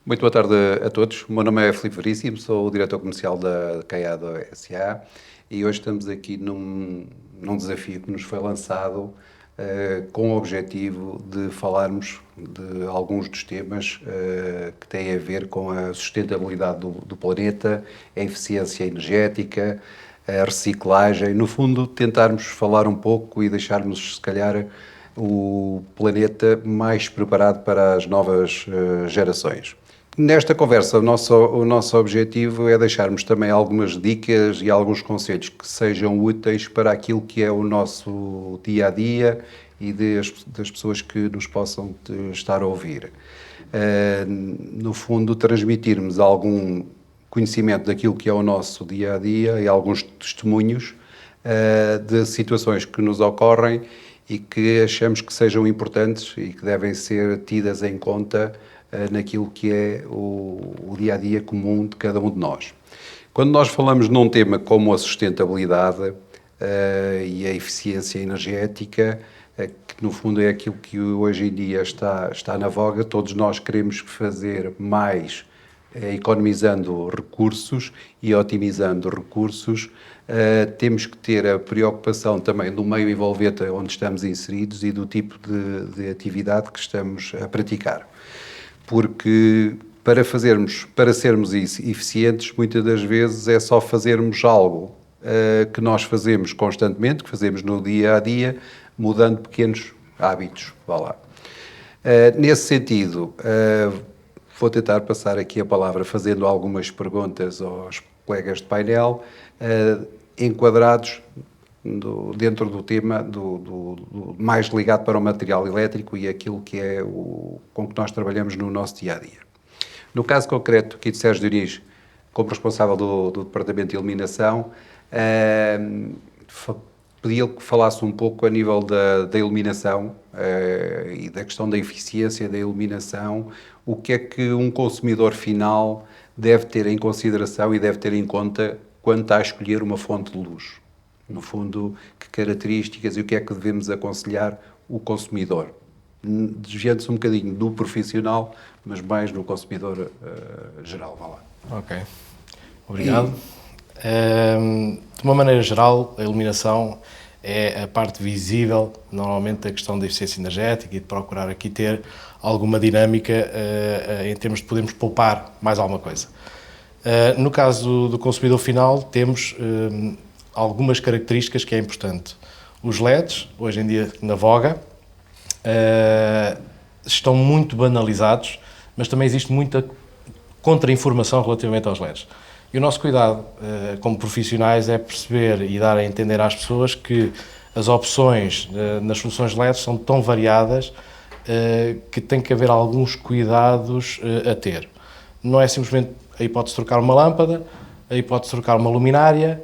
Muito boa tarde a todos. O meu nome é Filipe Veríssimo, sou o diretor comercial da Caiado SA e hoje estamos aqui num desafio que nos foi lançado com o objetivo de falarmos de alguns dos temas que têm a ver com a sustentabilidade do planeta, a eficiência energética, a reciclagem. No fundo, tentarmos falar um pouco e deixarmos, se calhar, o planeta mais preparado para as novas gerações. Nesta conversa, o nosso objetivo é deixarmos também algumas dicas e alguns conselhos que sejam úteis para aquilo que é o nosso dia a dia e das pessoas que nos possam estar a ouvir. No fundo, transmitirmos algum conhecimento daquilo que é o nosso dia a dia e alguns testemunhos de situações que nos ocorrem e que achamos que sejam importantes e que devem ser tidas em conta naquilo que é o dia-a-dia comum de cada um de nós. Quando nós falamos num tema como a sustentabilidade e a eficiência energética, que no fundo é aquilo que hoje em dia está na voga, todos nós queremos fazer mais economizando recursos e otimizando recursos, temos que ter a preocupação também do meio envolvente onde estamos inseridos e do tipo de atividade que estamos a praticar. Porque para sermos eficientes, muitas das vezes é só fazermos algo que nós fazemos constantemente, que fazemos no dia a dia, mudando pequenos hábitos. Vá lá. Nesse sentido, vou tentar passar aqui a palavra fazendo algumas perguntas aos colegas de painel, enquadrados dentro do tema mais ligado para o material elétrico e aquilo que é com que nós trabalhamos no nosso dia-a-dia. No caso concreto aqui de Sérgio Diniz, como responsável do Departamento de Iluminação, pedi-lhe que falasse um pouco a nível da iluminação e da questão da eficiência da iluminação, o que é que um consumidor final deve ter em consideração e deve ter em conta quando está a escolher uma fonte de luz. No fundo, que características e o que é que devemos aconselhar o consumidor? Desviando-se um bocadinho do profissional, mas mais no consumidor geral. Vá lá. Ok, obrigado. De uma maneira geral, a iluminação é a parte visível, normalmente, da questão da eficiência energética e de procurar aqui ter alguma dinâmica em termos de podermos poupar mais alguma coisa. No caso do consumidor final, temos algumas características que é importante. Os LEDs, hoje em dia na voga, estão muito banalizados, mas também existe muita contra-informação relativamente aos LEDs. E o nosso cuidado como profissionais é perceber e dar a entender às pessoas que as opções nas soluções LEDs são tão variadas que tem que haver alguns cuidados a ter. Não é simplesmente a hipótese de trocar uma lâmpada, a hipótese de trocar uma luminária,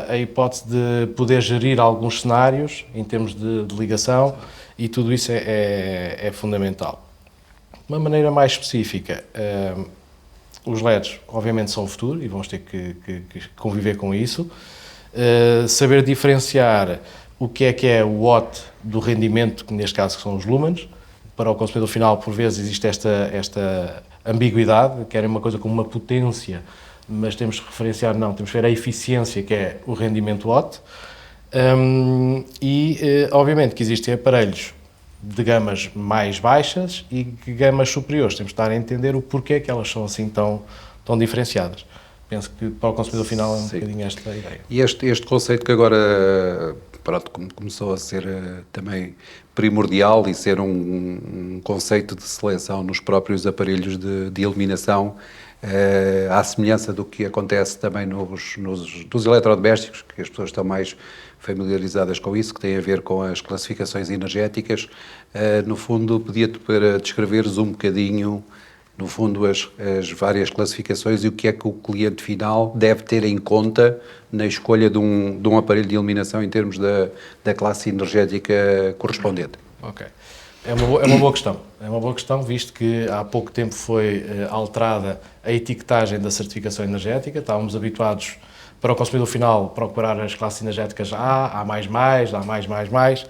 a hipótese de poder gerir alguns cenários em termos de ligação, e tudo isso é fundamental. De uma maneira mais específica, os LEDs obviamente são o futuro e vamos ter que conviver com isso. Saber diferenciar o que é o watt do rendimento, que neste caso são os lumens. Para o consumidor final, por vezes, existe esta ambiguidade, querem uma coisa com uma potência, mas temos que referenciar, não, temos que ver a eficiência, que é o rendimento watt. Obviamente que existem aparelhos de gamas mais baixas e de gamas superiores. Temos que estar a entender o porquê que elas são assim tão diferenciadas. Penso que para o consumidor final é um bocadinho esta a ideia. E este conceito que agora começou a ser também primordial e ser um conceito de seleção nos próprios aparelhos de iluminação, à semelhança do que acontece também nos eletrodomésticos, que as pessoas estão mais familiarizadas com isso, que tem a ver com as classificações energéticas. No fundo, pedia-te para descreveres um bocadinho, no fundo, as várias classificações e o que é que o cliente final deve ter em conta na escolha de um aparelho de iluminação em termos da classe energética correspondente. Ok. É uma boa questão. É uma boa questão, visto que há pouco tempo foi alterada a etiquetagem da certificação energética. Estávamos habituados, para o consumidor final, procurar as classes energéticas A, A++, A+++,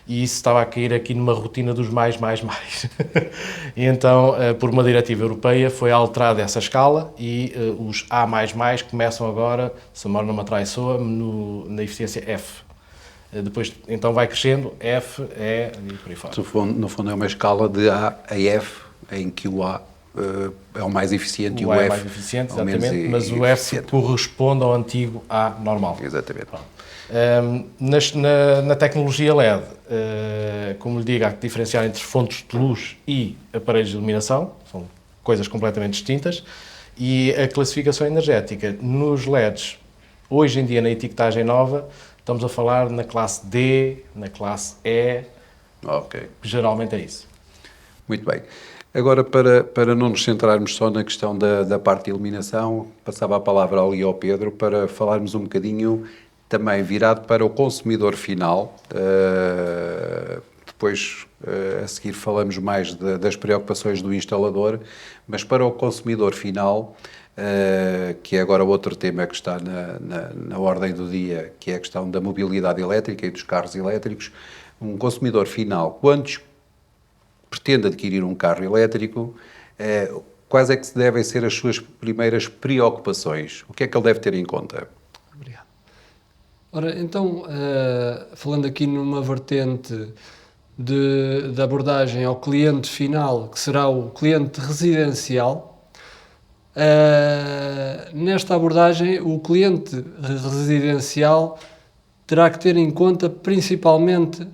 e isso estava a cair aqui numa rotina dos mais. E então, por uma diretiva europeia, foi alterada essa escala e os A++ começam agora, se a memória não me traiçoa, na eficiência F. Depois, então vai crescendo, F, E e por aí fora. No fundo é uma escala de A a F, em que o A é o mais eficiente e o A é F mais eficiente, é o menos exatamente, mas o F corresponde ao antigo A normal. Exatamente. Na tecnologia LED, como lhe digo, há que diferenciar entre fontes de luz e aparelhos de iluminação, são coisas completamente distintas, e a classificação energética nos LEDs, hoje em dia na etiquetagem nova, estamos a falar na classe D, na classe E, geralmente é isso. Muito bem. Agora, para não nos centrarmos só na questão da parte de iluminação, passava a palavra ali ao Pedro para falarmos um bocadinho também virado para o consumidor final. Depois, a seguir, falamos mais das preocupações do instalador, mas para o consumidor final, que é agora outro tema que está na ordem do dia, que é a questão da mobilidade elétrica e dos carros elétricos. Um consumidor final, quando pretende adquirir um carro elétrico, quais é que devem ser as suas primeiras preocupações? O que é que ele deve ter em conta? Obrigado. Ora, então, falando aqui numa vertente de abordagem ao cliente final, que será o cliente residencial, nesta abordagem o cliente residencial terá que ter em conta principalmente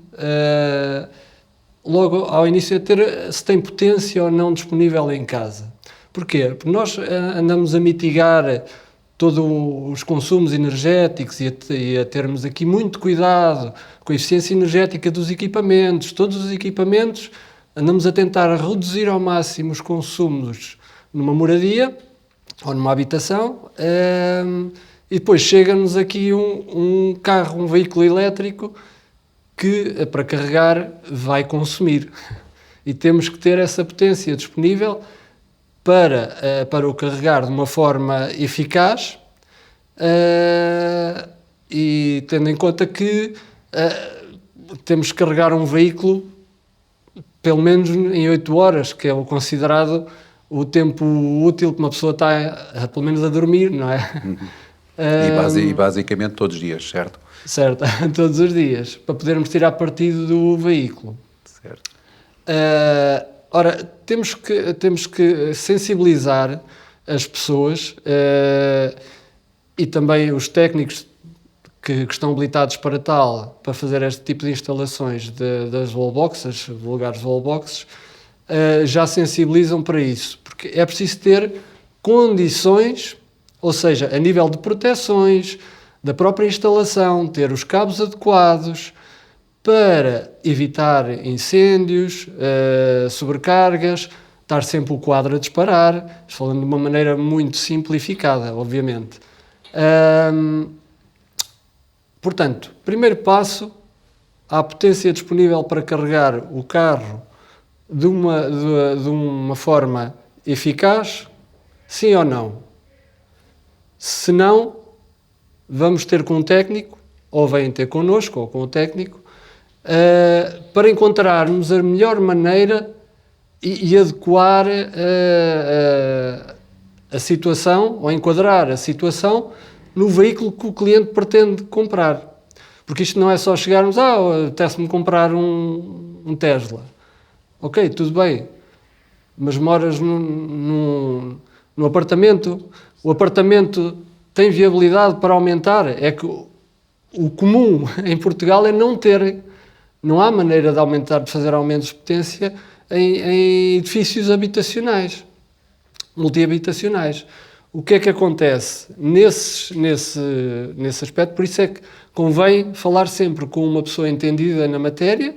logo ao início ter se tem potência ou não disponível em casa. Porquê? Porque nós andamos a mitigar todos os consumos energéticos e a termos aqui muito cuidado com a eficiência energética dos equipamentos. Todos os equipamentos andamos a tentar reduzir ao máximo os consumos numa moradia ou numa habitação, e depois chega-nos aqui um carro, um veículo elétrico que para carregar vai consumir e temos que ter essa potência disponível para o carregar de uma forma eficaz, e tendo em conta que temos que carregar um veículo pelo menos em 8 horas, que é o considerado o tempo útil que uma pessoa está pelo menos a dormir, não é? E basicamente todos os dias, certo? Certo, todos os dias, para podermos tirar partido do veículo. Certo. Ora, temos que sensibilizar as pessoas e também os técnicos que estão habilitados para tal, para fazer este tipo de instalações das wallboxes, vulgares wallboxes, já sensibilizam para isso, porque é preciso ter condições, ou seja, a nível de proteções, da própria instalação, ter os cabos adequados para evitar incêndios, sobrecargas, estar sempre o quadro a disparar, falando de uma maneira muito simplificada, obviamente. Portanto, primeiro passo, a potência disponível para carregar o carro de uma forma eficaz, sim ou não? Se não, vamos ter com um técnico, ou vêm ter connosco, ou com o técnico, para encontrarmos a melhor maneira e adequar a situação, ou enquadrar a situação no veículo que o cliente pretende comprar. Porque isto não é só chegarmos, apetece-me comprar um Tesla. Ok, tudo bem, mas moras num apartamento, o apartamento tem viabilidade para aumentar, é que o comum em Portugal é não há maneira de aumentar, de fazer aumentos de potência em edifícios habitacionais, multihabitacionais. O que é que acontece nesse aspecto? Por isso é que convém falar sempre com uma pessoa entendida na matéria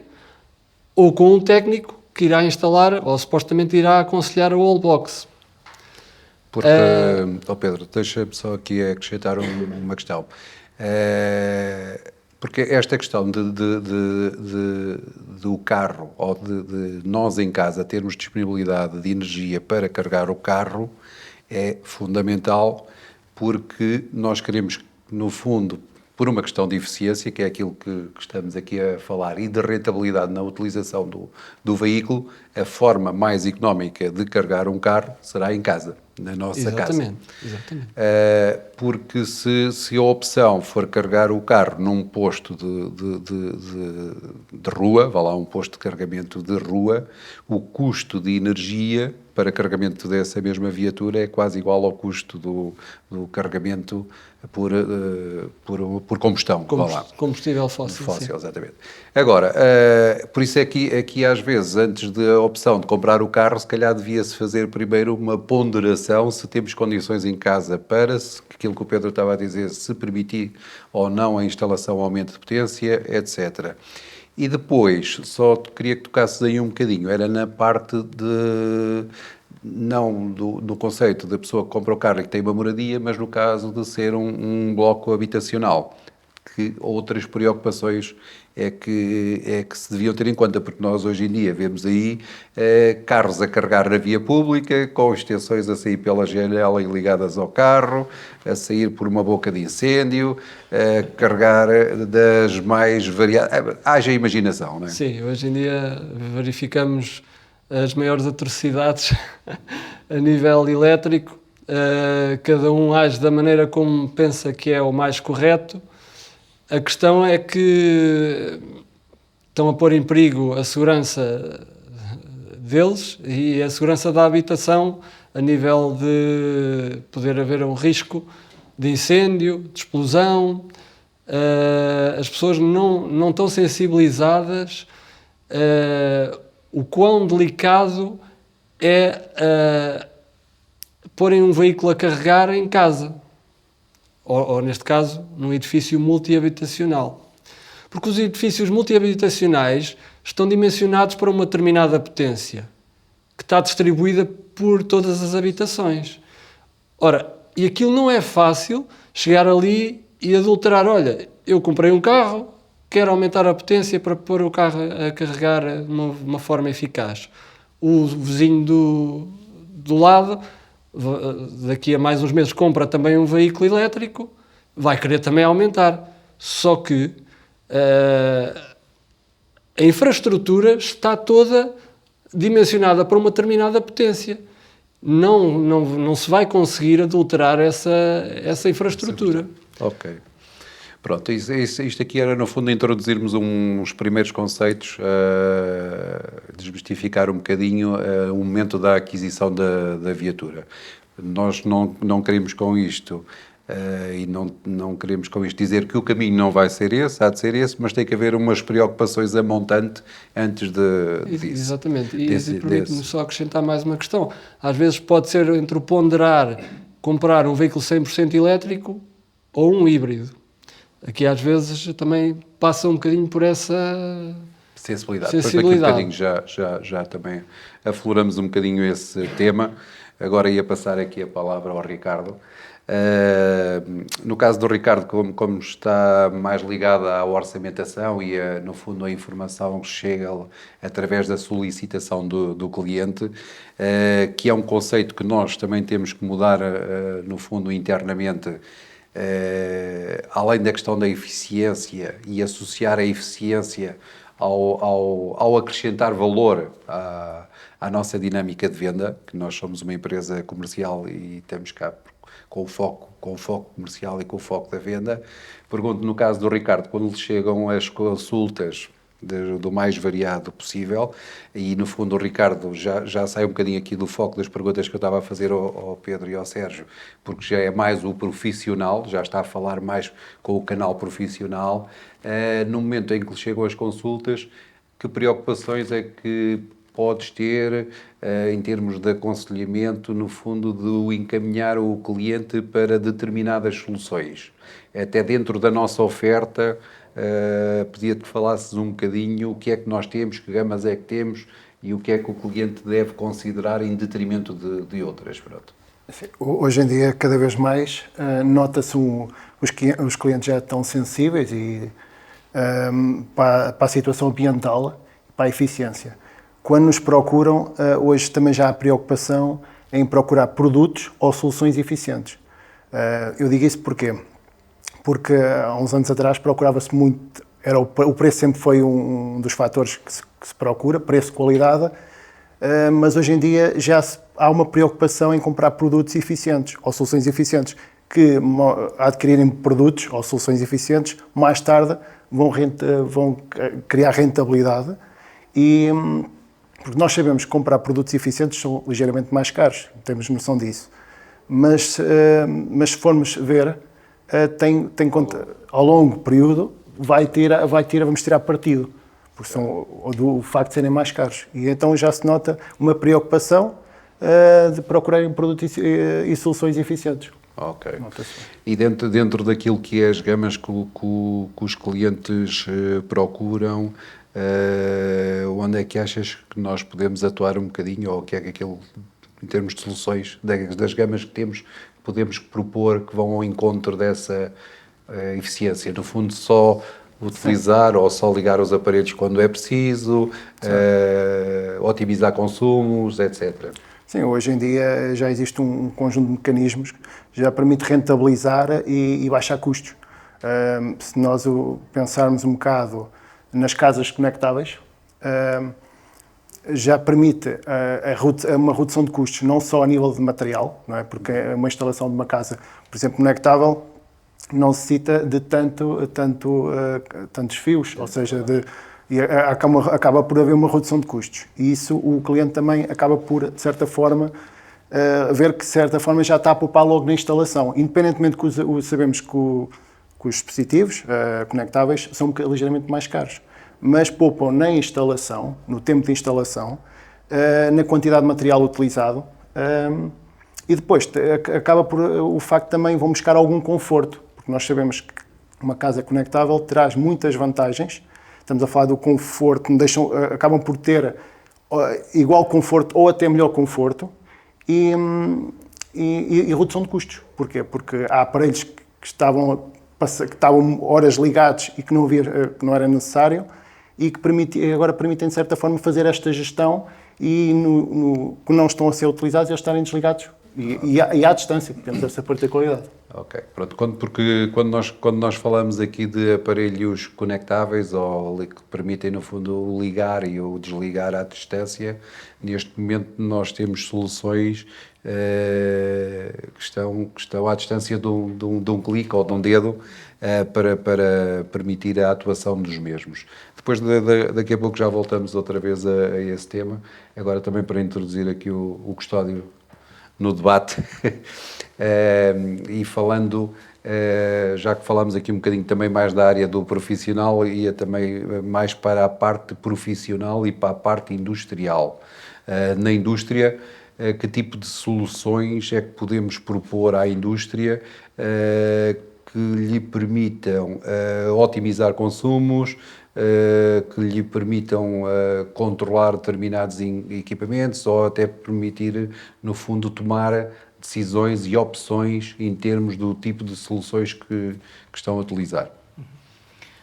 ou com um técnico que irá instalar ou supostamente irá aconselhar a wallbox. Porque, Pedro, deixa-me só aqui acrescentar uma questão. Porque esta questão do carro, ou de nós em casa termos disponibilidade de energia para carregar o carro, é fundamental, porque nós queremos, no fundo, por uma questão de eficiência, que é aquilo que estamos aqui a falar, e de rentabilidade na utilização do veículo, a forma mais económica de carregar um carro será em casa, na nossa casa. Exatamente. Porque se a opção for carregar o carro num posto de rua, vá lá, um posto de carregamento de rua, o custo de energia para carregamento dessa mesma viatura é quase igual ao custo do carregamento por combustão. Combustível fóssil. Fóssil, exatamente. Agora, por isso é que aqui às vezes, antes da opção de comprar o carro, se calhar devia-se fazer primeiro uma ponderação se temos condições em casa para, aquilo que o Pedro estava a dizer, se permitir ou não a instalação ou aumento de potência, etc. E depois, só queria que tocasses aí um bocadinho, era na parte não do conceito da pessoa que compra o carro e que tem uma moradia, mas no caso de ser um bloco habitacional, que outras preocupações é que se deviam ter em conta, porque nós hoje em dia vemos aí carros a carregar na via pública, com extensões a sair pela janela e ligadas ao carro, a sair por uma boca de incêndio, a carregar das mais variadas... Haja imaginação, não é? Sim, hoje em dia verificamos as maiores atrocidades a nível elétrico, cada um age da maneira como pensa que é o mais correto. A questão é que estão a pôr em perigo a segurança deles e a segurança da habitação a nível de poder haver um risco de incêndio, de explosão. As pessoas não estão sensibilizadas o quão delicado é porem um veículo a carregar em casa. Ou neste caso, num edifício multihabitacional. Porque os edifícios multihabitacionais estão dimensionados para uma determinada potência, que está distribuída por todas as habitações. Ora, e aquilo não é fácil chegar ali e adulterar. Olha, eu comprei um carro, quero aumentar a potência para pôr o carro a carregar de uma forma eficaz. O vizinho do lado, daqui a mais uns meses, compra também um veículo elétrico, vai querer também aumentar. Só que a infraestrutura está toda dimensionada para uma determinada potência. Não se vai conseguir adulterar essa infraestrutura. Ok. Pronto, isto aqui era, no fundo, introduzirmos uns primeiros conceitos, desmistificar um bocadinho o momento da aquisição da viatura. Nós não queremos com isto, e não queremos com isto dizer que o caminho não vai ser esse, há de ser esse, mas tem que haver umas preocupações a montante antes disso. Exatamente. E permite-me só acrescentar mais uma questão. Às vezes pode ser entre o ponderar, comprar um veículo 100% elétrico ou um híbrido. Aqui às vezes também passa um bocadinho por essa sensibilidade. Depois daqui um bocadinho já também afloramos um bocadinho esse tema. Agora ia passar aqui a palavra ao Ricardo. No caso do Ricardo, como está mais ligado à orçamentação e no fundo a informação que chega através da solicitação do cliente, que é um conceito que nós também temos que mudar no fundo internamente, além da questão da eficiência e associar a eficiência ao acrescentar valor à nossa dinâmica de venda, que nós somos uma empresa comercial e estamos cá com o foco comercial e com o foco da venda. Pergunto, no caso do Ricardo, quando lhe chegam as consultas do mais variado possível, e no fundo o Ricardo já sai um bocadinho aqui do foco das perguntas que eu estava a fazer ao Pedro e ao Sérgio, porque já é mais o profissional, já está a falar mais com o canal profissional. No momento em que lhe chegam as consultas, que preocupações é que podes ter em termos de aconselhamento, no fundo, de encaminhar o cliente para determinadas soluções? Até dentro da nossa oferta, pedia-te que falasses um bocadinho o que é que nós temos, que gamas é que temos e o que é que o cliente deve considerar em detrimento de outras. Pronto. Hoje em dia, cada vez mais, nota-se os clientes já estão sensíveis para a situação ambiental, para a eficiência. Quando nos procuram, hoje também já há preocupação em procurar produtos ou soluções eficientes. Eu digo isso porquê? porque há uns anos atrás procurava-se muito, o preço sempre foi um dos fatores que se procura, preço-qualidade, mas hoje em dia há uma preocupação em comprar produtos eficientes ou soluções eficientes, que adquirirem produtos ou soluções eficientes, mais tarde vão criar rentabilidade, porque nós sabemos que comprar produtos eficientes são ligeiramente mais caros, temos noção disso. Mas se formos ver, tem conta, ao longo período, vamos tirar partido, porque do facto de serem mais caros. E então já se nota uma preocupação de procurarem produtos e soluções eficientes. Ok. E dentro daquilo que é as gamas que os clientes procuram, onde é que achas que nós podemos atuar um bocadinho, ou o que é que aquilo, em termos de soluções, das gamas que temos, podemos propor que vão ao encontro dessa eficiência? No fundo, só utilizar ou só ligar os aparelhos quando é preciso, otimizar consumos, etc. Sim, hoje em dia já existe um conjunto de mecanismos que já permite rentabilizar e baixar custos. Se nós pensarmos um bocado nas casas conectáveis, já permite uma redução de custos, não só a nível de material, não é? Porque uma instalação de uma casa, por exemplo, conectável, não necessita de tantos fios, ou seja, acaba por haver uma redução de custos. E isso o cliente também acaba por, de certa forma, ver que de certa forma já está a poupar logo na instalação. Independentemente que sabemos que os dispositivos conectáveis são ligeiramente mais caros, mas poupam na instalação, no tempo de instalação, na quantidade de material utilizado, e depois acaba por o facto também vão buscar algum conforto, porque nós sabemos que uma casa conectável traz muitas vantagens. Estamos a falar do conforto, acabam por ter igual conforto ou até melhor conforto e redução de custos. Porquê? Porque há aparelhos que estavam horas ligados e que não era necessário e que agora permitem, de certa forma, fazer esta gestão e que não estão a ser utilizados eles estarem desligados. E à distância, temos essa particularidade. Ok, pronto, porque quando nós falamos aqui de aparelhos conectáveis ou que permitem, no fundo, o ligar e o desligar à distância, neste momento nós temos soluções que estão à distância de um clique ou de um dedo para permitir a atuação dos mesmos. Depois, daqui a pouco, já voltamos outra vez a esse tema, agora também para introduzir aqui o Custódio no debate. E falando, já que falámos aqui um bocadinho também mais da área do profissional, ia também mais para a parte profissional e para a parte industrial. Na indústria, que tipo de soluções é que podemos propor à indústria que lhe permitam otimizar consumos, que lhe permitam controlar determinados equipamentos ou até permitir, no fundo, tomar decisões e opções em termos do tipo de soluções que estão a utilizar.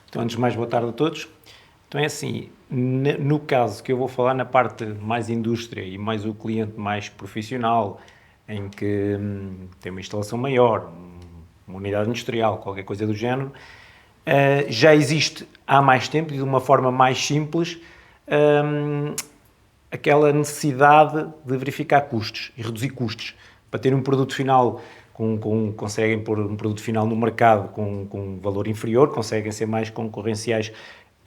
Então, antes de mais, boa tarde a todos. Então é assim, no caso que eu vou falar na parte mais indústria e mais o cliente mais profissional, em que tem uma instalação maior, uma unidade industrial, qualquer coisa do género, já existe há mais tempo e de uma forma mais simples aquela necessidade de verificar custos e reduzir custos. Para ter um produto final, conseguem pôr um produto final no mercado com valor inferior, conseguem ser mais concorrenciais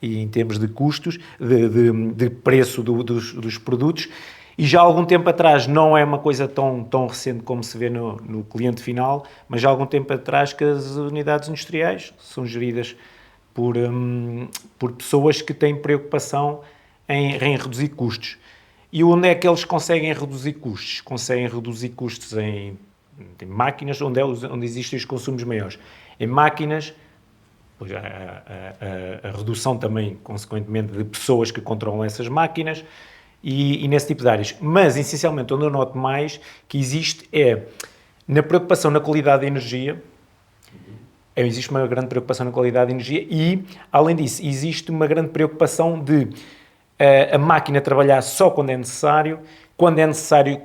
e em termos de custos, de preço dos produtos. E já há algum tempo atrás, não é uma coisa tão recente como se vê no cliente final, mas já há algum tempo atrás que as unidades industriais são geridas por pessoas que têm preocupação em reduzir custos. E onde é que eles conseguem reduzir custos? Conseguem reduzir custos em máquinas onde existem os consumos maiores. Em máquinas, pois a redução também, consequentemente, de pessoas que controlam essas máquinas e nesse tipo de áreas. Mas, essencialmente, onde eu noto mais que existe na preocupação na qualidade da energia. Existe uma grande preocupação na qualidade da energia e, além disso, existe uma grande preocupação de a máquina trabalhar só quando é necessário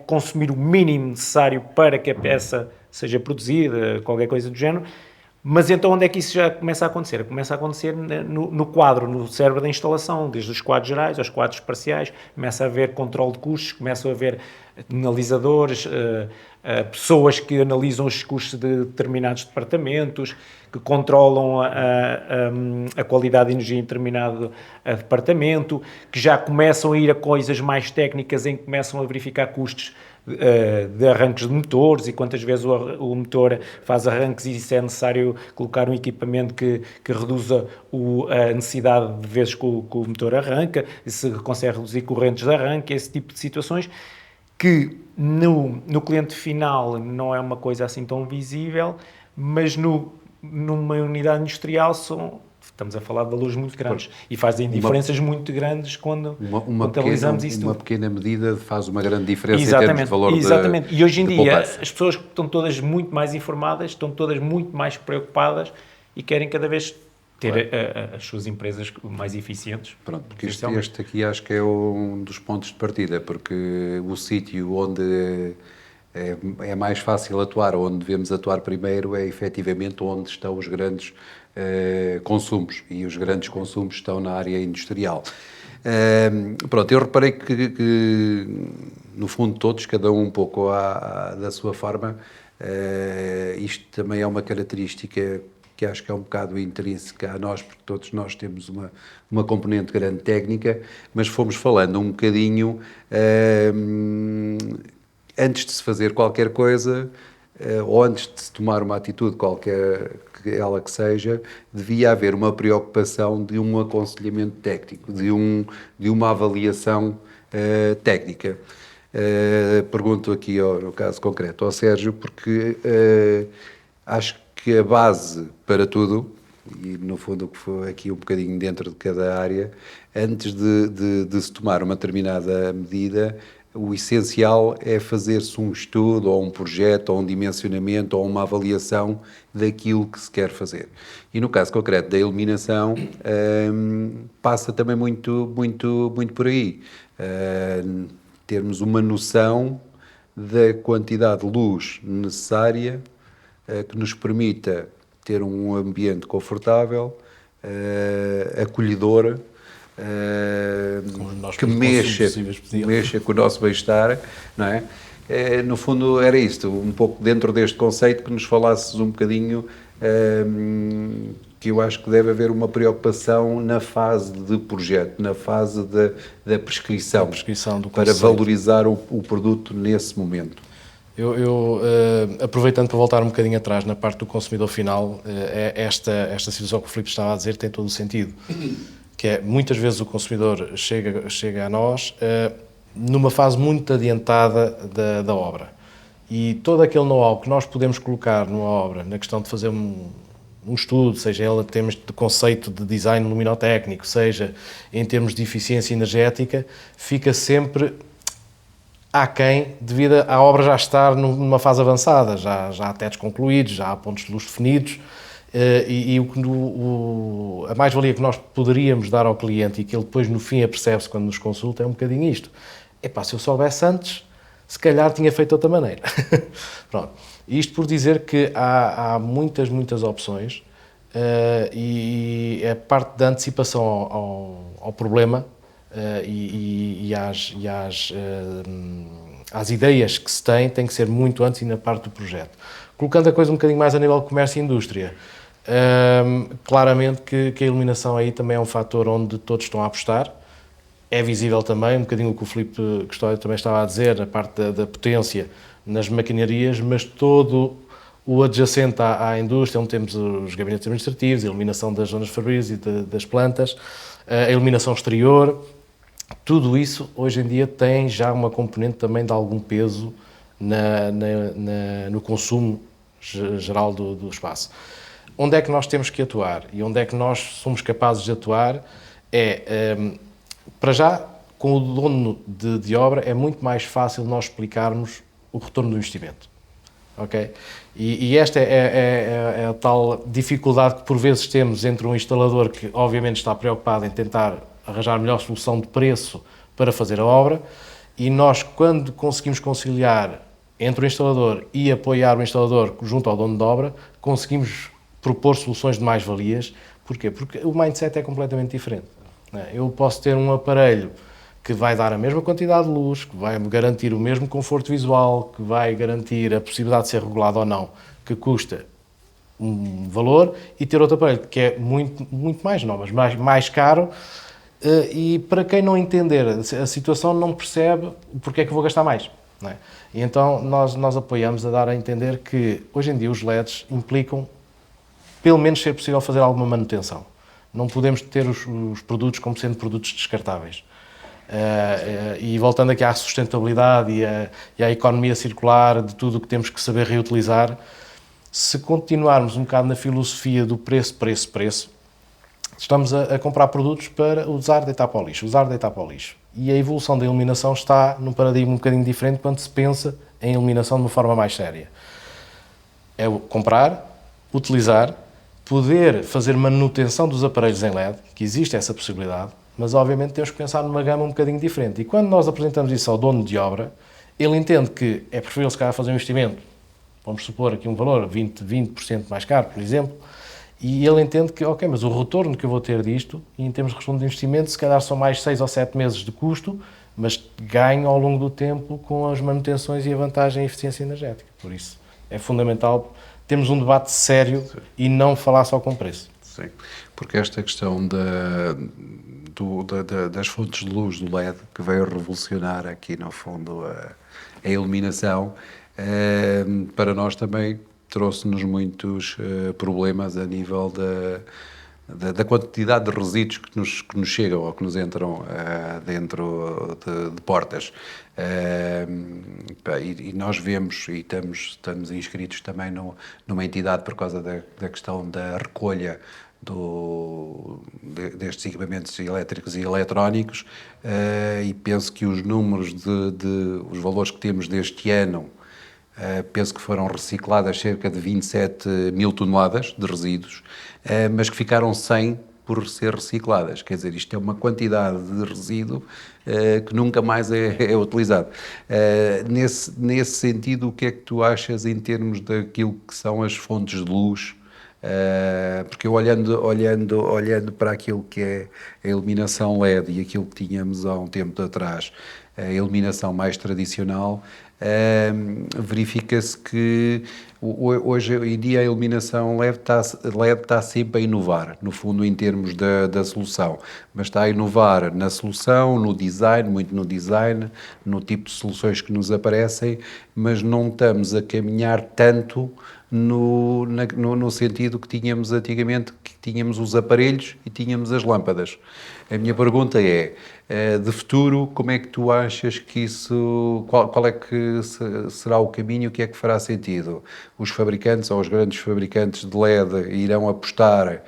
consumir o mínimo necessário para que a peça seja produzida, qualquer coisa do género, Mas então onde é que isso já começa a acontecer? Começa a acontecer no quadro, no cérebro da instalação, desde os quadros gerais aos quadros parciais, começa a haver controle de custos, começa a haver analisadores, pessoas que analisam os custos de determinados departamentos, que controlam a qualidade de energia em determinado departamento, que já começam a ir a coisas mais técnicas em que começam a verificar custos de arranques de motores e quantas vezes o motor faz arranques e se é necessário colocar um equipamento que reduza a necessidade de vezes que o motor arranca, e se consegue reduzir correntes de arranque, esse tipo de situações que no cliente final não é uma coisa assim tão visível, mas numa unidade industrial estamos a falar de valores muito grandes e fazem diferenças muito grandes quando contabilizamos isso tudo. Uma pequena medida faz uma grande diferença Exatamente, em termos de valor exatamente. E hoje em dia poupança. as pessoas estão todas muito mais informadas, estão todas muito mais preocupadas e querem cada vez ter as suas empresas mais eficientes. Pronto, porque este aqui acho que é um dos pontos de partida, porque o sítio onde é mais fácil atuar, onde devemos atuar primeiro, é efetivamente onde estão os grandes consumos, e os grandes consumos estão na área industrial. Pronto, eu reparei que no fundo todos, cada um pouco da sua forma, isto também é uma característica que acho que é um bocado intrínseca a nós, porque todos nós temos uma componente grande técnica, mas fomos falando um bocadinho, antes de se fazer qualquer coisa, ou antes de se tomar uma atitude qualquer que ela que seja, devia haver uma preocupação de um aconselhamento técnico, de uma avaliação técnica. Pergunto aqui, no caso concreto, ao Sérgio, porque acho que a base para tudo, e no fundo que foi aqui um bocadinho dentro de cada área, antes de se tomar uma determinada medida, o essencial é fazer-se um estudo, ou um projeto, ou um dimensionamento, ou uma avaliação daquilo que se quer fazer. E no caso concreto da iluminação, passa também muito por aí. Termos uma noção da quantidade de luz necessária que nos permita ter um ambiente confortável, acolhedor, que mexa com o nosso bem-estar, não é? No fundo era isto, um pouco dentro deste conceito, que nos falasses um bocadinho, que eu acho que deve haver uma preocupação na fase de projeto, na fase da prescrição do para valorizar o produto nesse momento. Eu aproveitando para voltar um bocadinho atrás na parte do consumidor final, esta situação que o Filipe estava a dizer tem todo o sentido, que é, muitas vezes o consumidor chega a nós numa fase muito adiantada da obra, e todo aquele know-how que nós podemos colocar numa obra, na questão de fazer um estudo, seja ela em termos de conceito de design luminotécnico, seja em termos de eficiência energética, fica sempre aquém, devido à obra já estar numa fase avançada, já há tetos concluídos, já há pontos de luz definidos, a mais-valia que nós poderíamos dar ao cliente, e que ele depois no fim apercebe-se quando nos consulta, é um bocadinho isto. Se eu soubesse antes, se calhar tinha feito de outra maneira. Pronto. Isto por dizer que há muitas opções, e a parte da antecipação ao problema e às ideias que se tem que ser muito antes, e na parte do projeto. Colocando a coisa um bocadinho mais a nível de comércio e indústria, claramente que a iluminação aí também é um fator onde todos estão a apostar. É visível também, um bocadinho o que o Filipe Custódio também estava a dizer, a parte da potência nas maquinarias, mas todo o adjacente à indústria, onde temos os gabinetes administrativos, a iluminação das zonas fabris e das plantas, a iluminação exterior, tudo isso hoje em dia tem já uma componente também de algum peso no consumo geral do espaço. Onde é que nós temos que atuar e onde é que nós somos capazes de atuar para já, com o dono de obra, é muito mais fácil nós explicarmos o retorno do investimento. Okay? E esta é a tal dificuldade que por vezes temos entre um instalador que obviamente está preocupado em tentar arranjar a melhor solução de preço para fazer a obra, e nós, quando conseguimos conciliar entre o instalador e apoiar o instalador junto ao dono da obra, conseguimos propor soluções de mais-valias. Porquê? Porque o mindset é completamente diferente. Eu posso ter um aparelho que vai dar a mesma quantidade de luz, que vai garantir o mesmo conforto visual, que vai garantir a possibilidade de ser regulado ou não, que custa um valor, e ter outro aparelho que é muito, muito mais, não, mas mais caro, e para quem não entender a situação não percebe porque é que vou gastar mais. Não é? E então nós apoiamos a dar a entender que hoje em dia os LEDs implicam pelo menos ser possível fazer alguma manutenção. Não podemos ter os produtos como sendo produtos descartáveis. E voltando aqui à sustentabilidade e à economia circular, de tudo o que temos que saber reutilizar, se continuarmos um bocado na filosofia do preço, estamos a comprar produtos para usar, deitar para o lixo, usar, deitar para o lixo. E a evolução da iluminação está num paradigma um bocadinho diferente quando se pensa em iluminação de uma forma mais séria. É comprar, utilizar, poder fazer manutenção dos aparelhos em LED, que existe essa possibilidade, mas obviamente temos que pensar numa gama um bocadinho diferente. E quando nós apresentamos isso ao dono de obra, ele entende que é preferível se calhar fazer um investimento, vamos supor aqui um valor 20% mais caro, por exemplo, e ele entende que, ok, mas o retorno que eu vou ter disto, e em termos de retorno de investimento, se calhar são mais 6 ou 7 meses de custo, mas ganho ao longo do tempo com as manutenções e a vantagem em eficiência energética. Por isso, é fundamental termos um debate sério e não falar só com preço. Sim, porque esta questão das fontes de luz do LED, que veio revolucionar aqui, no fundo, a iluminação, para nós também trouxe-nos muitos problemas a nível da quantidade de resíduos que nos chegam ou que nos entram dentro de portas. E nós vemos e estamos inscritos também numa entidade por causa da questão da recolha destes equipamentos elétricos e eletrónicos, e penso que os números os valores que temos deste ano, penso que foram recicladas cerca de 27 mil toneladas de resíduos, mas que ficaram 100 por ser recicladas. Quer dizer, isto é uma quantidade de resíduo que nunca mais é utilizado. Nesse sentido, o que é que tu achas em termos daquilo que são as fontes de luz? Porque eu olhando para aquilo que é a iluminação LED e aquilo que tínhamos há um tempo atrás, a iluminação mais tradicional, verifica-se que hoje em dia a iluminação LED está sempre a inovar, no fundo, em termos da solução, mas está a inovar na solução, no design, muito no design, no tipo de soluções que nos aparecem, mas não estamos a caminhar tanto no sentido que tínhamos antigamente, que tínhamos os aparelhos e tínhamos as lâmpadas. A minha pergunta é, de futuro, como é que tu achas que isso, qual é que será o caminho, o que é que fará sentido? Os fabricantes ou os grandes fabricantes de LED irão apostar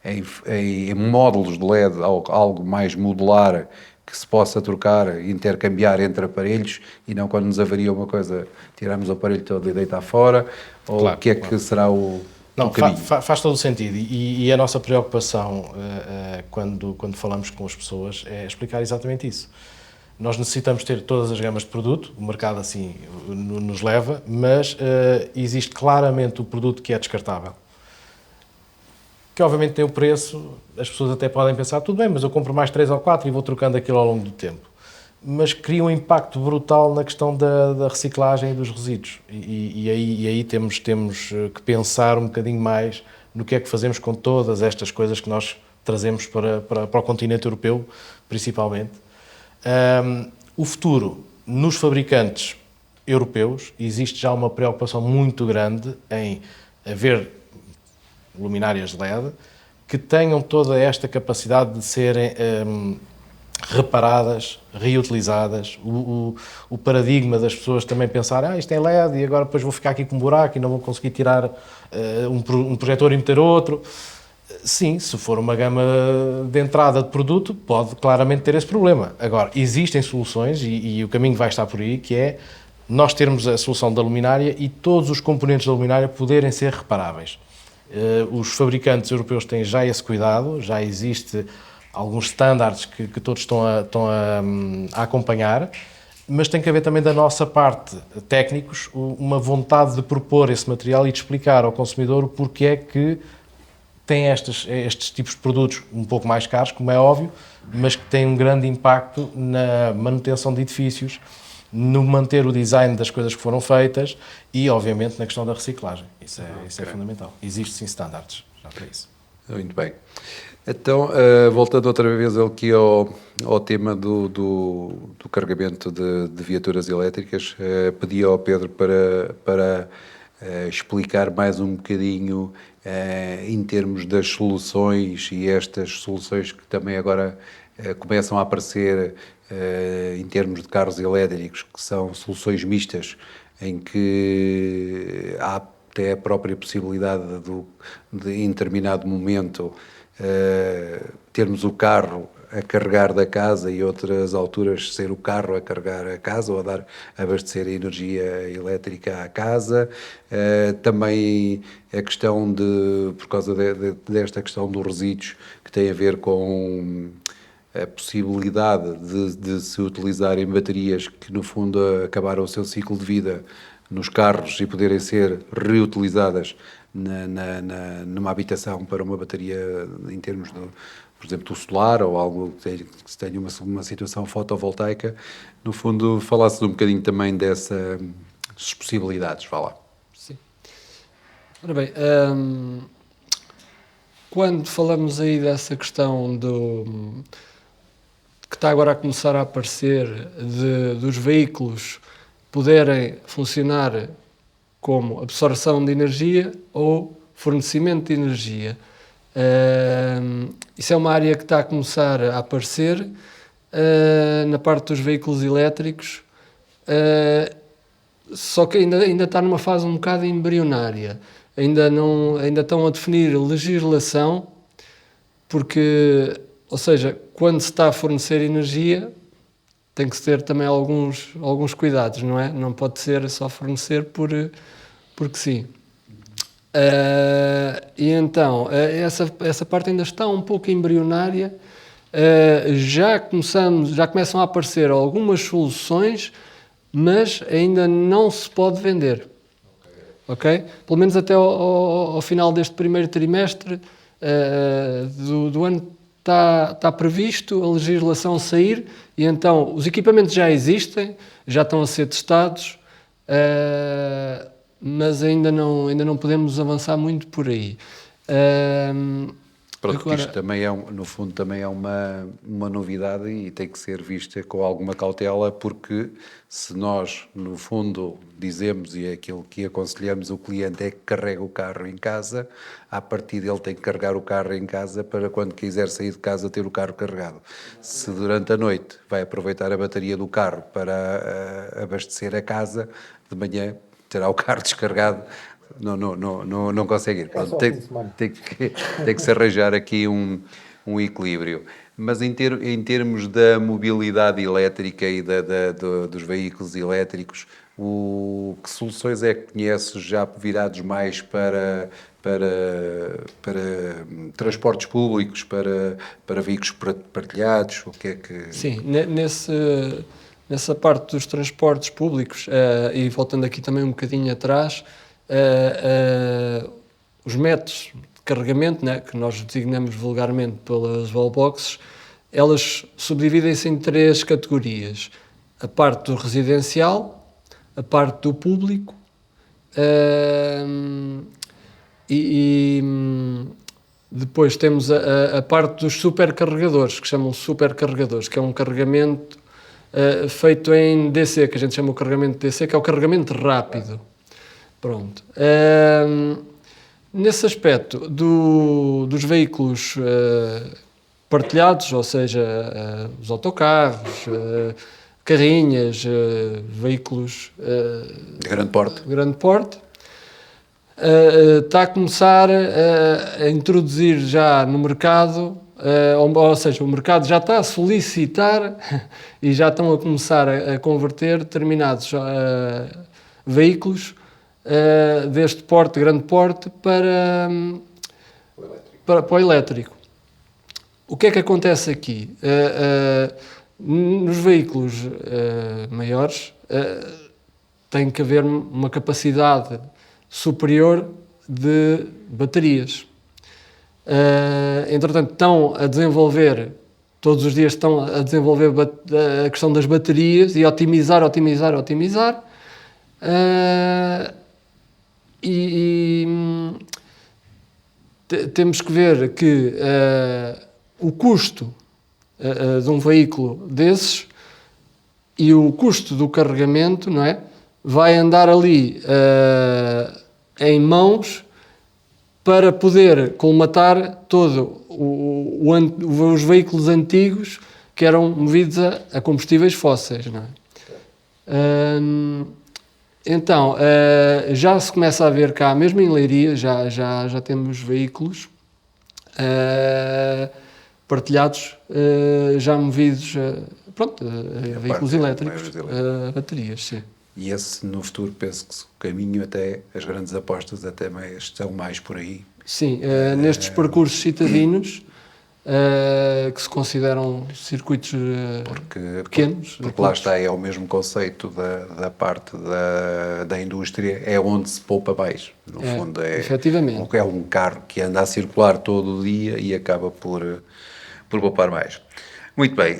em módulos de LED, algo mais modular, que se possa trocar, intercambiar entre aparelhos, e não quando nos avaria uma coisa, tiramos o aparelho todo e deitar fora, ou claro, o que é que será o caminho? Faz todo o sentido, e a nossa preocupação quando falamos com as pessoas é explicar exatamente isso. Nós necessitamos ter todas as gamas de produto, o mercado assim nos leva, mas existe claramente o produto que é descartável, que obviamente tem o preço, as pessoas até podem pensar, tudo bem, mas eu compro mais 3 ou 4 e vou trocando aquilo ao longo do tempo. Mas cria um impacto brutal na questão da reciclagem e dos resíduos. E aí temos que pensar um bocadinho mais no que é que fazemos com todas estas coisas que nós trazemos para o continente europeu, principalmente. O futuro, nos fabricantes europeus, existe já uma preocupação muito grande em haver luminárias LED que tenham toda esta capacidade de serem reparadas, reutilizadas. O paradigma das pessoas também pensar, isto é LED e agora depois vou ficar aqui com um buraco e não vou conseguir tirar um projetor e meter outro. Sim, se for uma gama de entrada de produto, pode claramente ter esse problema. Agora, existem soluções e o caminho vai estar por aí, que é nós termos a solução da luminária e todos os componentes da luminária poderem ser reparáveis. Os fabricantes europeus têm já esse cuidado, já existe alguns estándares que todos estão a acompanhar, mas tem que haver também da nossa parte, técnicos, uma vontade de propor esse material e de explicar ao consumidor o porquê é que têm estes tipos de produtos um pouco mais caros, como é óbvio, mas que têm um grande impacto na manutenção de edifícios, no manter o design das coisas que foram feitas e, obviamente, na questão da reciclagem. Isso é fundamental. Existem sim standards já para isso. Muito bem. Então, voltando outra vez aqui ao tema do carregamento de viaturas elétricas, pedi ao Pedro para explicar mais um bocadinho em termos das soluções e estas soluções que também agora começam a aparecer em termos de carros elétricos, que são soluções mistas, em que há até a própria possibilidade de em determinado momento termos o carro a carregar da casa e outras alturas ser o carro a carregar a casa ou a abastecer a energia elétrica à casa. Também a questão por causa desta questão dos resíduos, que tem a ver com a possibilidade de se utilizarem baterias que no fundo acabaram o seu ciclo de vida nos carros e poderem ser reutilizadas numa habitação para uma bateria em termos, por exemplo, do solar ou algo que tenha uma situação fotovoltaica. No fundo, falasse um bocadinho também dessas possibilidades, vá lá. Sim. Ora bem, quando falamos aí dessa questão que está agora a começar a aparecer dos veículos poderem funcionar como absorção de energia ou fornecimento de energia. Isso é uma área que está a começar a aparecer na parte dos veículos elétricos, só que ainda está numa fase um bocado embrionária. Ainda estão a definir legislação, porque, ou seja, quando se está a fornecer energia, tem que se ter também alguns cuidados, não é? Não pode ser só fornecer porque sim. E então, essa parte ainda está um pouco embrionária. Já começam a aparecer algumas soluções, mas ainda não se pode vender. Ok? Pelo menos até ao final deste primeiro trimestre do ano está previsto a legislação sair e então os equipamentos já existem, já estão a ser testados, mas ainda não podemos avançar muito por aí. Pronto, agora, isto também no fundo também é uma novidade e tem que ser vista com alguma cautela, porque se nós, no fundo, dizemos e é aquilo que aconselhamos o cliente é que carrega o carro em casa, a partir dele tem que carregar o carro em casa para quando quiser sair de casa ter o carro carregado. Se durante a noite vai aproveitar a bateria do carro para abastecer a casa, de manhã terá o carro descarregado. Não consegue ir. Pronto, tem que se arranjar aqui um equilíbrio. Mas em termos da mobilidade elétrica e dos veículos elétricos, que soluções é que conheces já virados mais para transportes públicos, para veículos partilhados? O que é que... Sim, nessa parte dos transportes públicos, e voltando aqui também um bocadinho atrás, os métodos de carregamento, né, que nós designamos vulgarmente pelas wallboxes, elas subdividem-se em 3 categorias: a parte do residencial, a parte do público e depois temos a parte dos supercarregadores, que chamam supercarregadores, que é um carregamento feito em DC, que a gente chama o carregamento DC, que é o carregamento rápido. Pronto. Nesse aspecto dos veículos partilhados, ou seja, os autocarros, carrinhas, veículos de grande porte, está a começar a introduzir já no mercado, ou seja, o mercado já está a solicitar e já estão a começar a converter determinados veículos deste porte, grande porte, para o elétrico. O que é que acontece aqui? Nos veículos maiores tem que haver uma capacidade superior de baterias. Entretanto, estão a desenvolver, todos os dias estão a desenvolver a questão das baterias e otimizar. Temos que ver que o custo de um veículo desses e o custo do carregamento, não é? Vai andar ali em mãos para poder colmatar todo os veículos antigos que eram movidos a combustíveis fósseis, não é? Então, já se começa a ver cá, mesmo em Leiria, já temos veículos partilhados, já movidos a veículos elétricos, baterias, sim. E esse, no futuro, penso que o caminho até, as grandes apostas até estão mais por aí. Sim, nestes percursos citadinos, que se consideram circuitos pequenos. Porque lá está, é o mesmo conceito da parte da indústria, é onde se poupa mais. No fundo, efetivamente. É um carro que anda a circular todo o dia e acaba por poupar mais. Muito bem.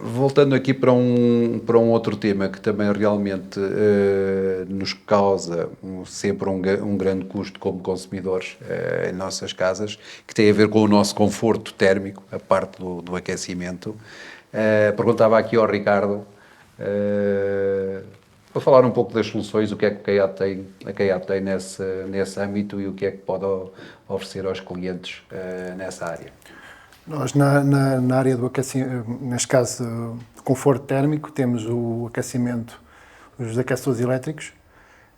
Voltando aqui para um outro tema que também realmente nos causa sempre um grande custo como consumidores em nossas casas, que tem a ver com o nosso conforto térmico, a parte do aquecimento. Perguntava aqui ao Ricardo, para falar um pouco das soluções, o que é que a CAIAT tem nesse âmbito e o que é que pode oferecer aos clientes nessa área. Nós, na área do aquecimento, neste caso, do conforto térmico, temos o aquecimento, os aquecedores elétricos.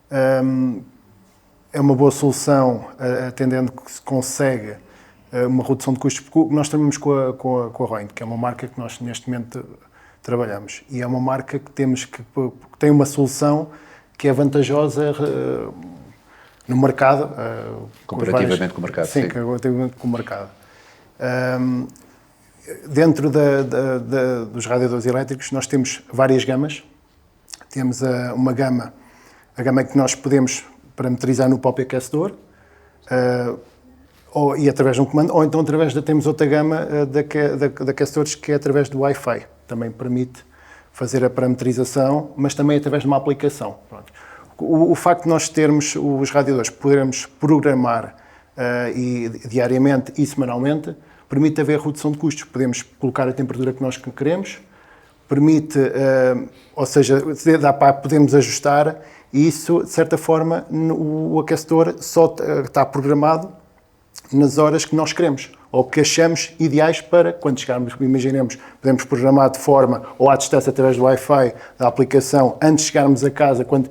É uma boa solução, atendendo que se consegue uma redução de custos, porque nós trabalhamos com a Roint, que é uma marca que nós neste momento trabalhamos. E é uma marca que tem uma solução que é vantajosa no mercado. Comparativamente com o mercado. Sim, comparativamente com o mercado. Dentro dos radiadores elétricos nós temos várias gamas. Temos uma gama, a gama que nós podemos parametrizar no próprio aquecedor, e através de um comando, ou então temos outra gama de aquecedores que é através do Wi-Fi. Também permite fazer a parametrização, mas também através de uma aplicação. Pronto. O facto de nós termos os radiadores, podermos programar diariamente e semanalmente, permite haver redução de custos. Podemos colocar a temperatura que nós queremos, permite, ou seja, podemos ajustar, e isso, de certa forma, o aquecedor só está programado nas horas que nós queremos, ou que achamos ideais para quando chegarmos. Imaginemos, podemos programar de forma, ou à distância através do Wi-Fi, da aplicação, antes de chegarmos a casa, quando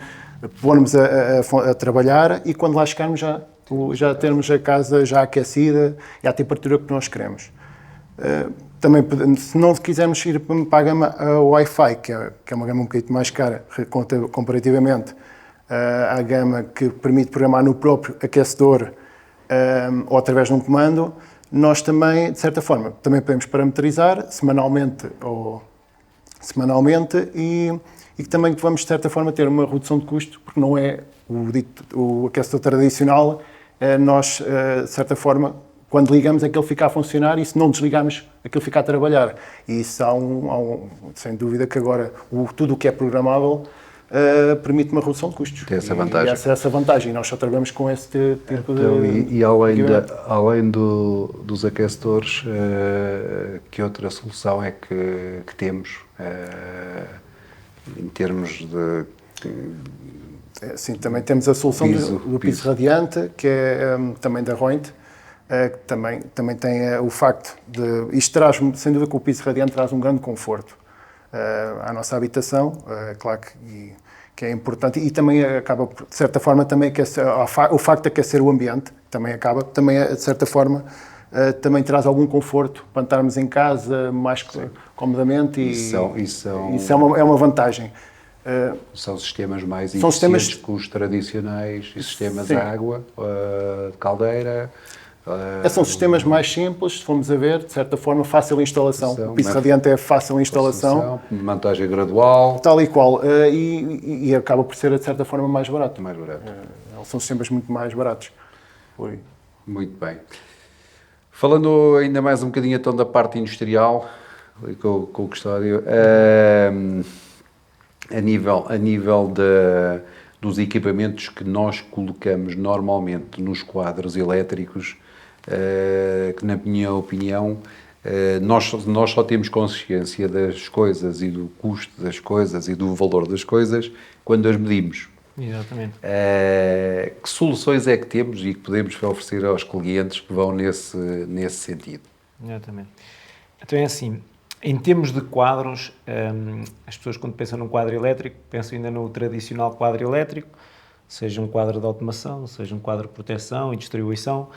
formos a trabalhar, e quando lá chegarmos já termos a casa já aquecida e à temperatura que nós queremos. Também, se não quisermos ir para a gama Wi-Fi, que é uma gama um bocadinho mais cara comparativamente à gama que permite programar no próprio aquecedor ou através de um comando, nós também, de certa forma, também podemos parametrizar semanalmente e que também vamos, de certa forma, ter uma redução de custo, porque não é o aquecedor tradicional. Nós, de certa forma, quando ligamos, aquele fica a funcionar, e se não desligarmos, aquele fica a trabalhar. E isso sem dúvida que agora tudo o que é programável permite uma redução de custos. Tem essa vantagem. E essa vantagem. E nós só trabalhamos com esse tipo de... E além dos aquecedores, que outra solução é que temos em termos de... Sim, também temos a solução do piso radiante, que é também da Roint, que também tem o facto de... Isto traz, sem dúvida que o piso radiante traz um grande conforto à nossa habitação, claro que é importante, e também acaba, de certa forma, também o facto de aquecer o ambiente, de certa forma, também traz algum conforto para estarmos em casa mais comodamente, e isso é uma vantagem. São sistemas mais eficientes que os tradicionais, e sistemas de água, de caldeira. São sistemas mais simples, se formos a ver, de certa forma, fácil instalação. O piso radiante é fácil instalação. Montagem gradual. Tal e qual. E acaba por ser, de certa forma, mais barato. Mais barato. São sistemas muito mais baratos. Muito bem. Falando ainda mais um bocadinho então da parte industrial, com o Custódio, a nível dos equipamentos que nós colocamos normalmente nos quadros elétricos, que na minha opinião, nós só temos consciência das coisas e do custo das coisas e do valor das coisas quando as medimos. Exatamente. Que soluções é que temos e que podemos oferecer aos clientes que vão nesse sentido? Exatamente. Então é assim, em termos de quadros, as pessoas quando pensam num quadro elétrico, pensam ainda no tradicional quadro elétrico, seja um quadro de automação, seja um quadro de proteção e distribuição,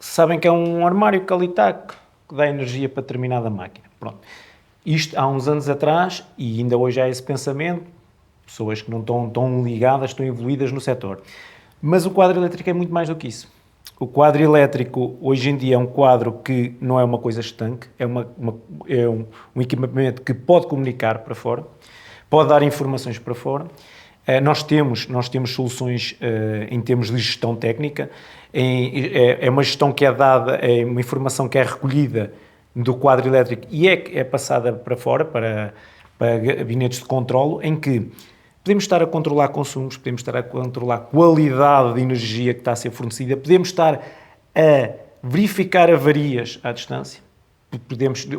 sabem que é um armário que ali está, que dá energia para determinada máquina. Pronto. Isto há uns anos atrás, e ainda hoje há esse pensamento, pessoas que não estão tão ligadas, estão evoluídas no setor. Mas o quadro elétrico é muito mais do que isso. O quadro elétrico, hoje em dia, é um quadro que não é uma coisa estanque, é um equipamento que pode comunicar para fora, pode dar informações para fora. Nós temos soluções em termos de gestão técnica, é uma gestão que é dada, é uma informação que é recolhida do quadro elétrico e é passada para fora, para gabinetes de controlo, em que podemos estar a controlar consumos, podemos estar a controlar a qualidade de energia que está a ser fornecida, podemos estar a verificar avarias à distância.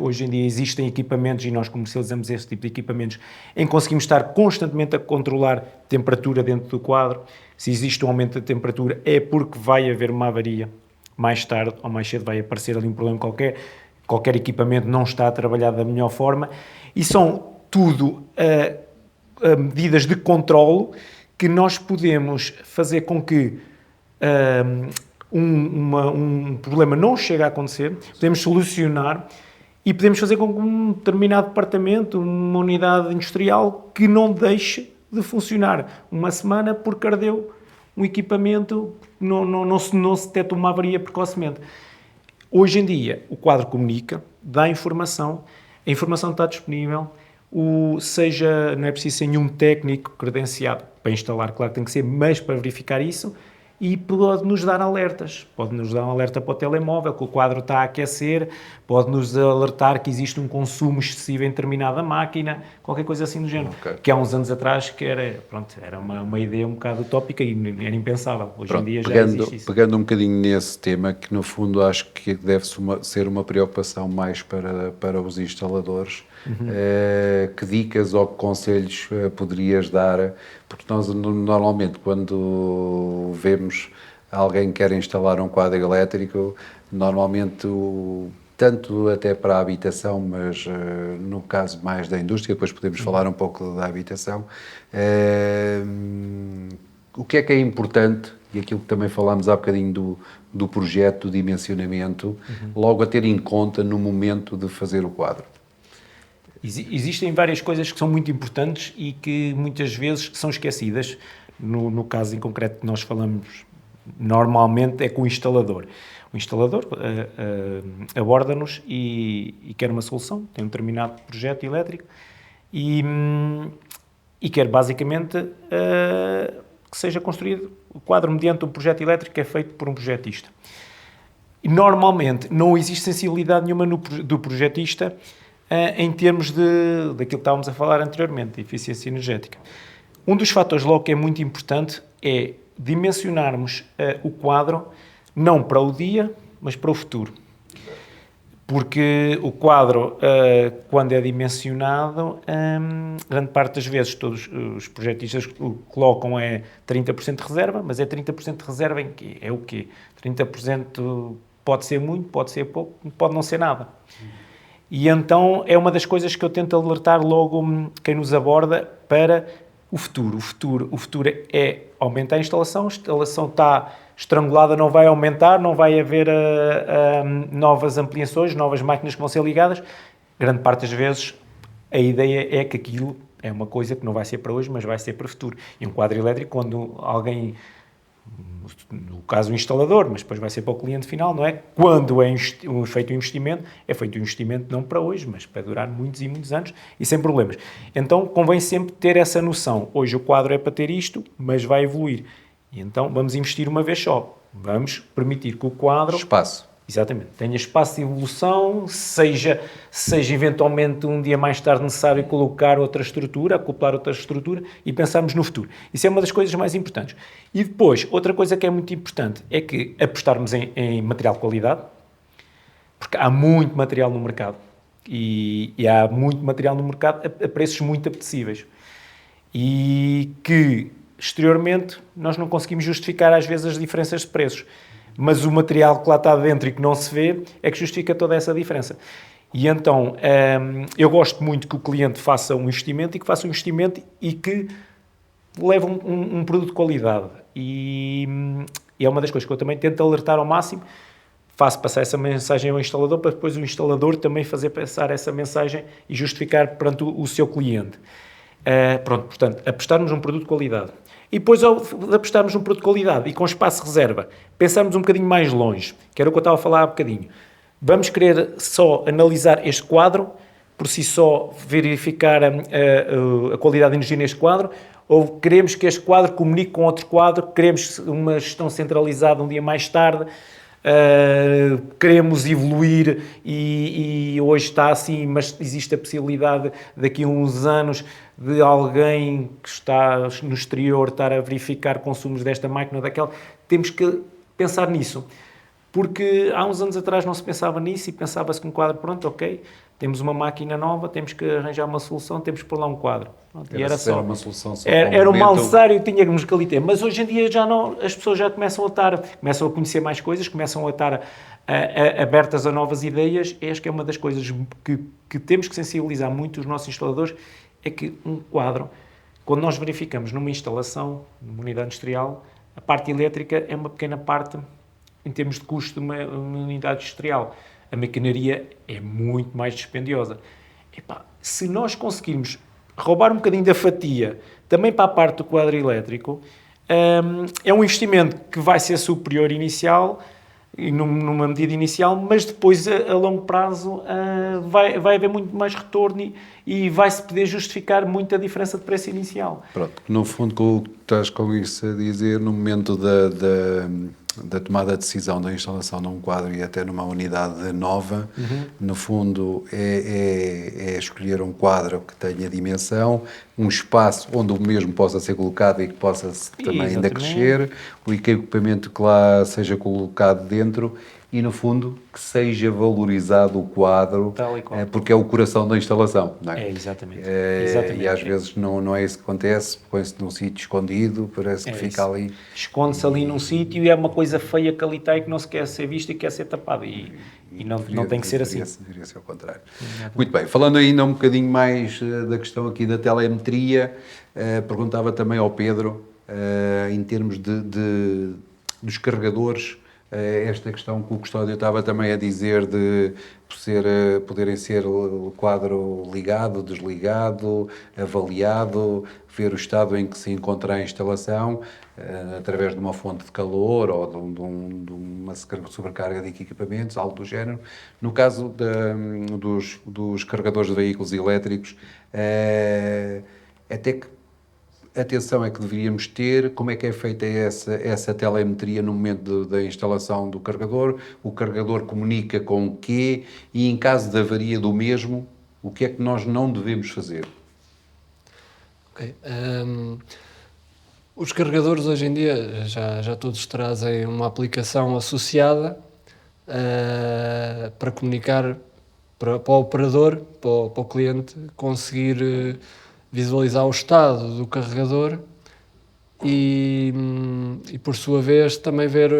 Hoje em dia existem equipamentos, e nós comercializamos esse tipo de equipamentos, em que conseguimos estar constantemente a controlar temperatura dentro do quadro. Se existe um aumento da temperatura, é porque vai haver uma avaria. Mais tarde ou mais cedo vai aparecer ali um problema qualquer equipamento não está a trabalhar da melhor forma, e são tudo medidas de controlo que nós podemos fazer com que um problema não chegue a acontecer, podemos solucionar e podemos fazer com que um determinado departamento, uma unidade industrial, que não deixe de funcionar uma semana porque ardeu um equipamento, não se detecta uma avaria precocemente. Hoje em dia, o quadro comunica, dá informação, a informação está disponível, não é preciso ser nenhum técnico credenciado para instalar, claro que tem que ser, mas para verificar isso, e pode-nos dar alertas. Pode-nos dar um alerta para o telemóvel, que o quadro está a aquecer, pode-nos alertar que existe um consumo excessivo em determinada máquina, qualquer coisa assim do género. Okay. Que há uns anos atrás que era uma ideia um bocado utópica e era impensável. Hoje em dia já existe isso. Pegando um bocadinho nesse tema, que no fundo acho que deve ser uma preocupação mais para os instaladores, que dicas ou que conselhos poderias dar? Porque nós normalmente quando vemos alguém que quer instalar um quadro elétrico, normalmente tanto até para a habitação, mas no caso mais da indústria, depois podemos falar um pouco da habitação, o que é importante, e aquilo que também falámos há bocadinho do projeto, do dimensionamento, logo a ter em conta no momento de fazer o quadro? Existem várias coisas que são muito importantes e que muitas vezes são esquecidas. No caso em concreto que nós falamos normalmente é com o instalador. O instalador aborda-nos e quer uma solução, tem um determinado projeto elétrico e quer basicamente que seja construído o quadro mediante um projeto elétrico que é feito por um projetista. E normalmente não existe sensibilidade nenhuma do projetista em termos daquilo que estávamos a falar anteriormente, de eficiência energética. Um dos fatores logo que é muito importante é dimensionarmos o quadro não para o dia, mas para o futuro. Porque o quadro, quando é dimensionado, grande parte das vezes todos os projetistas colocam 30% de reserva, mas é 30% de reserva em quê? É o quê? 30% pode ser muito, pode ser pouco, pode não ser nada. E então é uma das coisas que eu tento alertar logo quem nos aborda para o futuro. O futuro é aumentar a instalação está estrangulada, não vai aumentar, não vai haver novas ampliações, novas máquinas que vão ser ligadas. Grande parte das vezes a ideia é que aquilo é uma coisa que não vai ser para hoje, mas vai ser para o futuro. E um quadro elétrico, quando alguém, no caso o instalador, mas depois vai ser para o cliente final, não é? Quando é feito um investimento não para hoje, mas para durar muitos e muitos anos e sem problemas. Então convém sempre ter essa noção. Hoje o quadro é para ter isto, mas vai evoluir. E então vamos investir uma vez só. Vamos permitir que o quadro... Espaço. Exatamente. Tenha espaço de evolução, seja eventualmente um dia mais tarde necessário colocar outra estrutura, acoplar outra estrutura e pensarmos no futuro. Isso é uma das coisas mais importantes. E depois, outra coisa que é muito importante é que apostarmos em material de qualidade, porque há muito material no mercado e há muito material no mercado a preços muito apetecíveis e que exteriormente nós não conseguimos justificar às vezes as diferenças de preços. Mas o material que lá está dentro e que não se vê é que justifica toda essa diferença. E então, eu gosto muito que o cliente faça um investimento e que leve um produto de qualidade. E é uma das coisas que eu também tento alertar ao máximo. Faço passar essa mensagem ao instalador para depois o instalador também fazer passar essa mensagem e justificar perante o seu cliente. Portanto, apostarmos num produto de qualidade. E depois, ao apostarmos num produto de qualidade e com espaço de reserva, pensarmos um bocadinho mais longe, que era o que eu estava a falar há bocadinho. Vamos querer só analisar este quadro, por si só verificar a qualidade de energia neste quadro, ou queremos que este quadro comunique com outro quadro, queremos uma gestão centralizada um dia mais tarde, queremos evoluir e hoje está assim, mas existe a possibilidade daqui a uns anos de alguém que está no exterior estar a verificar consumos desta máquina ou daquela. Temos que pensar nisso, porque há uns anos atrás não se pensava nisso e pensava-se que um quadro, pronto, ok, temos uma máquina nova, temos que arranjar uma solução, temos que pôr lá um quadro. Pronto, era só uma solução só era um mal necessário, tínhamos que ali ter. Mas hoje em dia já não, as pessoas já começam a conhecer mais coisas, começam a estar abertas a novas ideias. Acho que é uma das coisas que temos que sensibilizar muito os nossos instaladores, é que um quadro, quando nós verificamos numa instalação, numa unidade industrial, a parte elétrica é uma pequena parte em termos de custo de uma unidade industrial. A maquinaria é muito mais dispendiosa. Se nós conseguirmos roubar um bocadinho da fatia também para a parte do quadro elétrico, é um investimento que vai ser superior inicial, numa medida inicial, mas depois a longo prazo vai haver muito mais retorno e vai-se poder justificar muito a diferença de preço inicial. Pronto, no fundo, o que estás com isso a dizer, no momento da tomada de decisão da instalação num quadro e até numa unidade nova, no fundo é escolher um quadro que tenha dimensão, um espaço onde o mesmo possa ser colocado e que possa também ainda crescer, o equipamento que lá seja colocado dentro e, no fundo, que seja valorizado o quadro, porque é o coração da instalação, não é? Exatamente. E às vezes não é isso que acontece, põe-se num sítio escondido, parece que fica ali. Esconde-se ali num sítio e é uma coisa feia que ali está e que não se quer ser vista e quer ser tapada. E não tem que ser assim. Deveria ser ao contrário. Muito bem, falando ainda um bocadinho mais da questão aqui da telemetria, perguntava também ao Pedro, em termos dos carregadores, esta questão que o Custódio estava também a dizer de poderem ser o quadro ligado, desligado, avaliado, ver o estado em que se encontra a instalação, através de uma fonte de calor ou de uma sobrecarga de equipamentos, algo do género. No caso dos carregadores de veículos elétricos, até que atenção é que deveríamos ter, como é que é feita essa telemetria no momento da instalação do carregador, o carregador comunica com o quê e, em caso de avaria do mesmo, o que é que nós não devemos fazer? Ok. Os carregadores hoje em dia já todos trazem uma aplicação associada para comunicar para o operador, para o cliente conseguir visualizar o estado do carregador e por sua vez também ver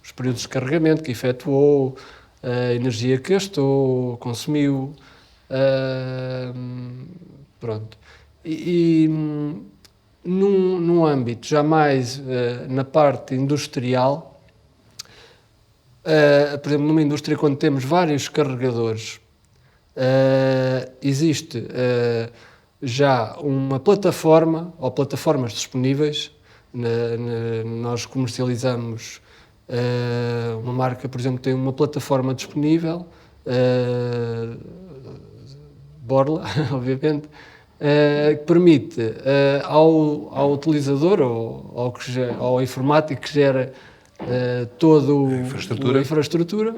os períodos de carregamento que efetuou, a energia que gastou, consumiu, pronto. Num âmbito já mais na parte industrial, por exemplo, numa indústria quando temos vários carregadores, existe já uma plataforma ou plataformas disponíveis. Nós comercializamos uma marca, por exemplo, tem uma plataforma disponível, Borla, obviamente, que permite ao utilizador ou ao informático que toda Infraestrutura. a infraestrutura,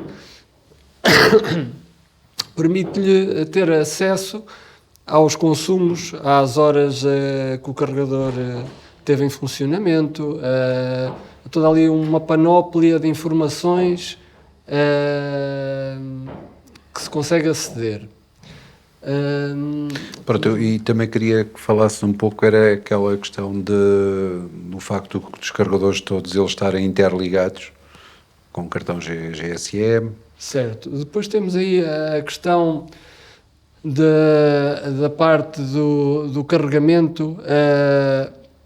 permite-lhe ter acesso aos consumos, às horas que o carregador teve em funcionamento, toda ali uma panóplia de informações que se consegue aceder. Pronto, e também queria que falasse um pouco, era aquela questão do facto dos carregadores todos eles estarem interligados com o cartão GSM. Certo. Depois temos aí a questão da parte do carregamento,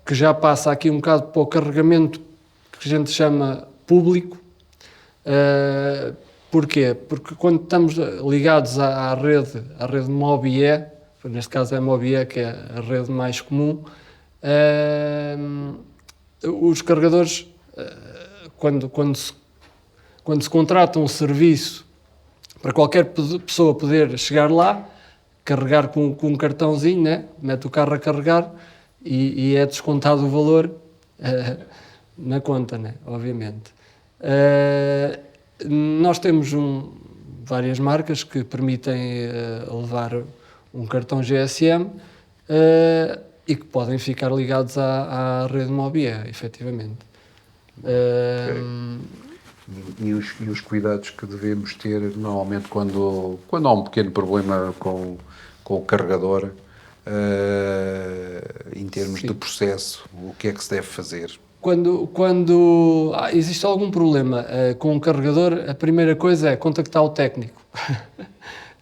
que já passa aqui um bocado para o carregamento que a gente chama público. Porquê? Porque quando estamos ligados à rede MobiE, neste caso é a MobiE, que é a rede mais comum, os carregadores, quando se contrata um serviço para qualquer pessoa poder chegar lá, carregar com um cartãozinho, né? Mete o carro a carregar e é descontado o valor na conta, né? Obviamente. Nós temos várias marcas que permitem levar um cartão GSM e que podem ficar ligados à rede MobiE, efetivamente. E os cuidados que devemos ter normalmente quando há um pequeno problema com o carregador, em termos de processo, o que é que se deve fazer? Quando existe algum problema com o carregador, a primeira coisa é contactar o técnico.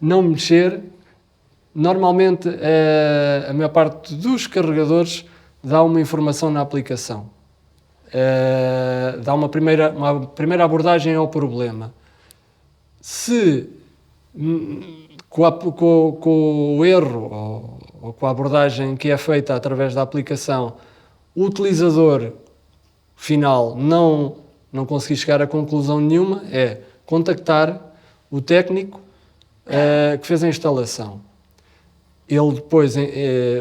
Não mexer. Normalmente, a maior parte dos carregadores dá uma informação na aplicação. Dá uma primeira abordagem ao problema. Se com o erro ou com a abordagem que é feita através da aplicação, o utilizador final não conseguir chegar a conclusão nenhuma, é contactar o técnico que fez a instalação. Ele depois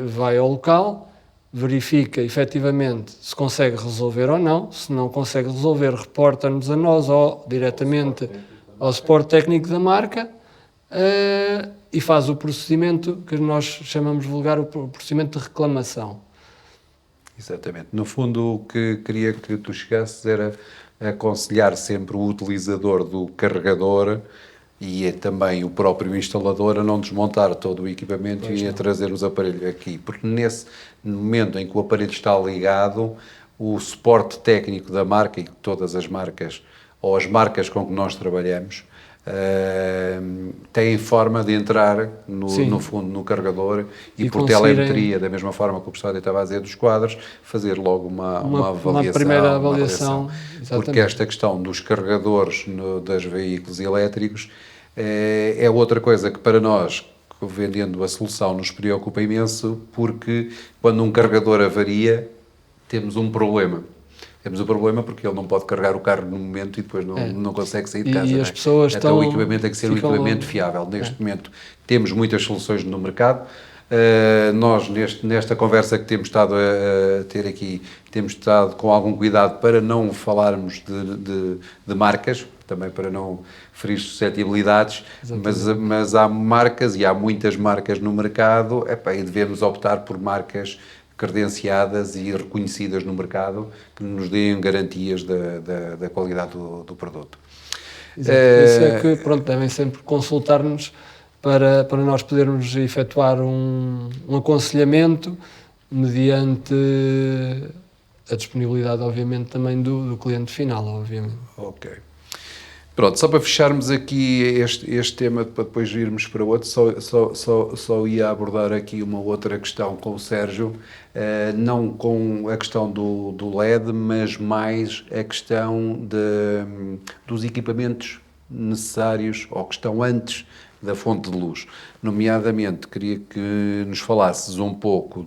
vai ao local, verifica efetivamente se consegue resolver ou não. Se não consegue resolver, reporta-nos a nós ou diretamente ao suporte técnico da marca e faz o procedimento que nós chamamos vulgar o procedimento de reclamação. Exatamente. No fundo, o que queria que tu chegasses era aconselhar sempre o utilizador do carregador e também o próprio instalador a não desmontar todo o equipamento e a trazer os aparelhos aqui. Porque nesse momento em que o aparelho está ligado, o suporte técnico da marca e todas as marcas, ou as marcas com que nós trabalhamos, têm forma de entrar no fundo no carregador e por telemetria, da mesma forma que o professor estava a dizer dos quadros, fazer logo uma avaliação. Uma primeira avaliação. Porque esta questão dos carregadores dos veículos elétricos é outra coisa que para nós, vendendo a solução, nos preocupa imenso, porque quando um carregador avaria, temos um problema. Temos o problema porque ele não pode carregar o carro no momento e depois não consegue sair de casa. E as pessoas então o equipamento tem que ser um equipamento fiável. Neste momento temos muitas soluções no mercado. Nós, nesta conversa que temos estado a ter aqui, temos estado com algum cuidado para não falarmos de marcas, também para não ferir suscetibilidades, mas há marcas e há muitas marcas no mercado e devemos optar por marcas credenciadas e reconhecidas no mercado que nos deem garantias da qualidade do produto. Exato. Isso é que, devem sempre consultar-nos para nós podermos efetuar um aconselhamento mediante a disponibilidade, obviamente, também do cliente final, obviamente. Ok. Pronto, só para fecharmos aqui este tema, para depois irmos para outro, só ia abordar aqui uma outra questão com o Sérgio, não com a questão do LED, mas mais a questão dos equipamentos necessários ou que estão antes da fonte de luz. Nomeadamente, queria que nos falasses um pouco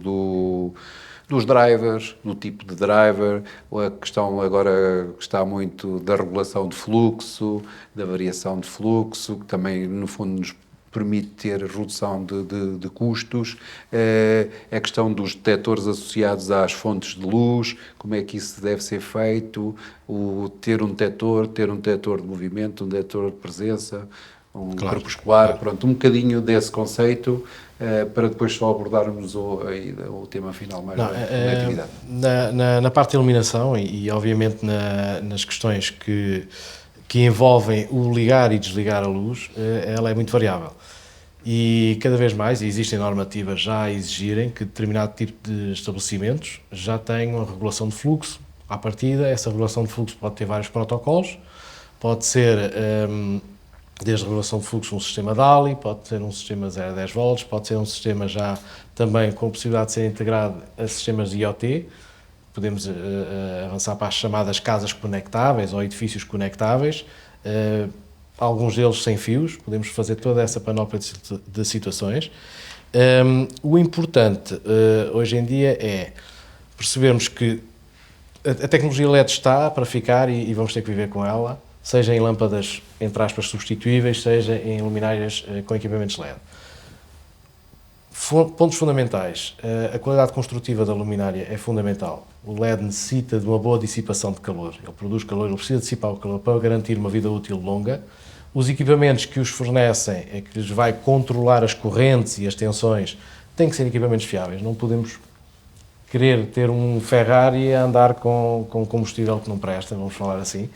dos drivers, do tipo de driver, a questão agora que está muito da regulação de fluxo, da variação de fluxo, que também, no fundo, nos permite ter redução de custos, a questão dos detectores associados às fontes de luz, como é que isso deve ser feito, ter um detector de movimento, um detector de presença, crepuscular, pronto, um bocadinho desse conceito, para depois só abordarmos o tema final mais da conectividade. Na parte de iluminação e obviamente nas questões que envolvem o ligar e desligar a luz, ela é muito variável. E cada vez mais existem normativas já a exigirem que determinado tipo de estabelecimentos já tenham a regulação de fluxo. À partida, essa regulação de fluxo pode ter vários protocolos, pode ser desde a regulação de fluxo um sistema DALI, pode ser um sistema 0 a 10 volts, pode ser um sistema já também com a possibilidade de ser integrado a sistemas IoT. Podemos avançar para as chamadas casas conectáveis ou edifícios conectáveis, alguns deles sem fios, podemos fazer toda essa panóplia de situações. O importante hoje em dia é percebermos que a tecnologia LED está para ficar e vamos ter que viver com ela, seja em lâmpadas, entre aspas, substituíveis, seja em luminárias com equipamentos LED. Pontos fundamentais. A qualidade construtiva da luminária é fundamental. O LED necessita de uma boa dissipação de calor. Ele produz calor, ele precisa dissipar o calor para garantir uma vida útil longa. Os equipamentos que os fornecem, que lhes vai controlar as correntes e as tensões, têm que ser equipamentos fiáveis. Não podemos querer ter um Ferrari a andar com combustível que não presta, vamos falar assim.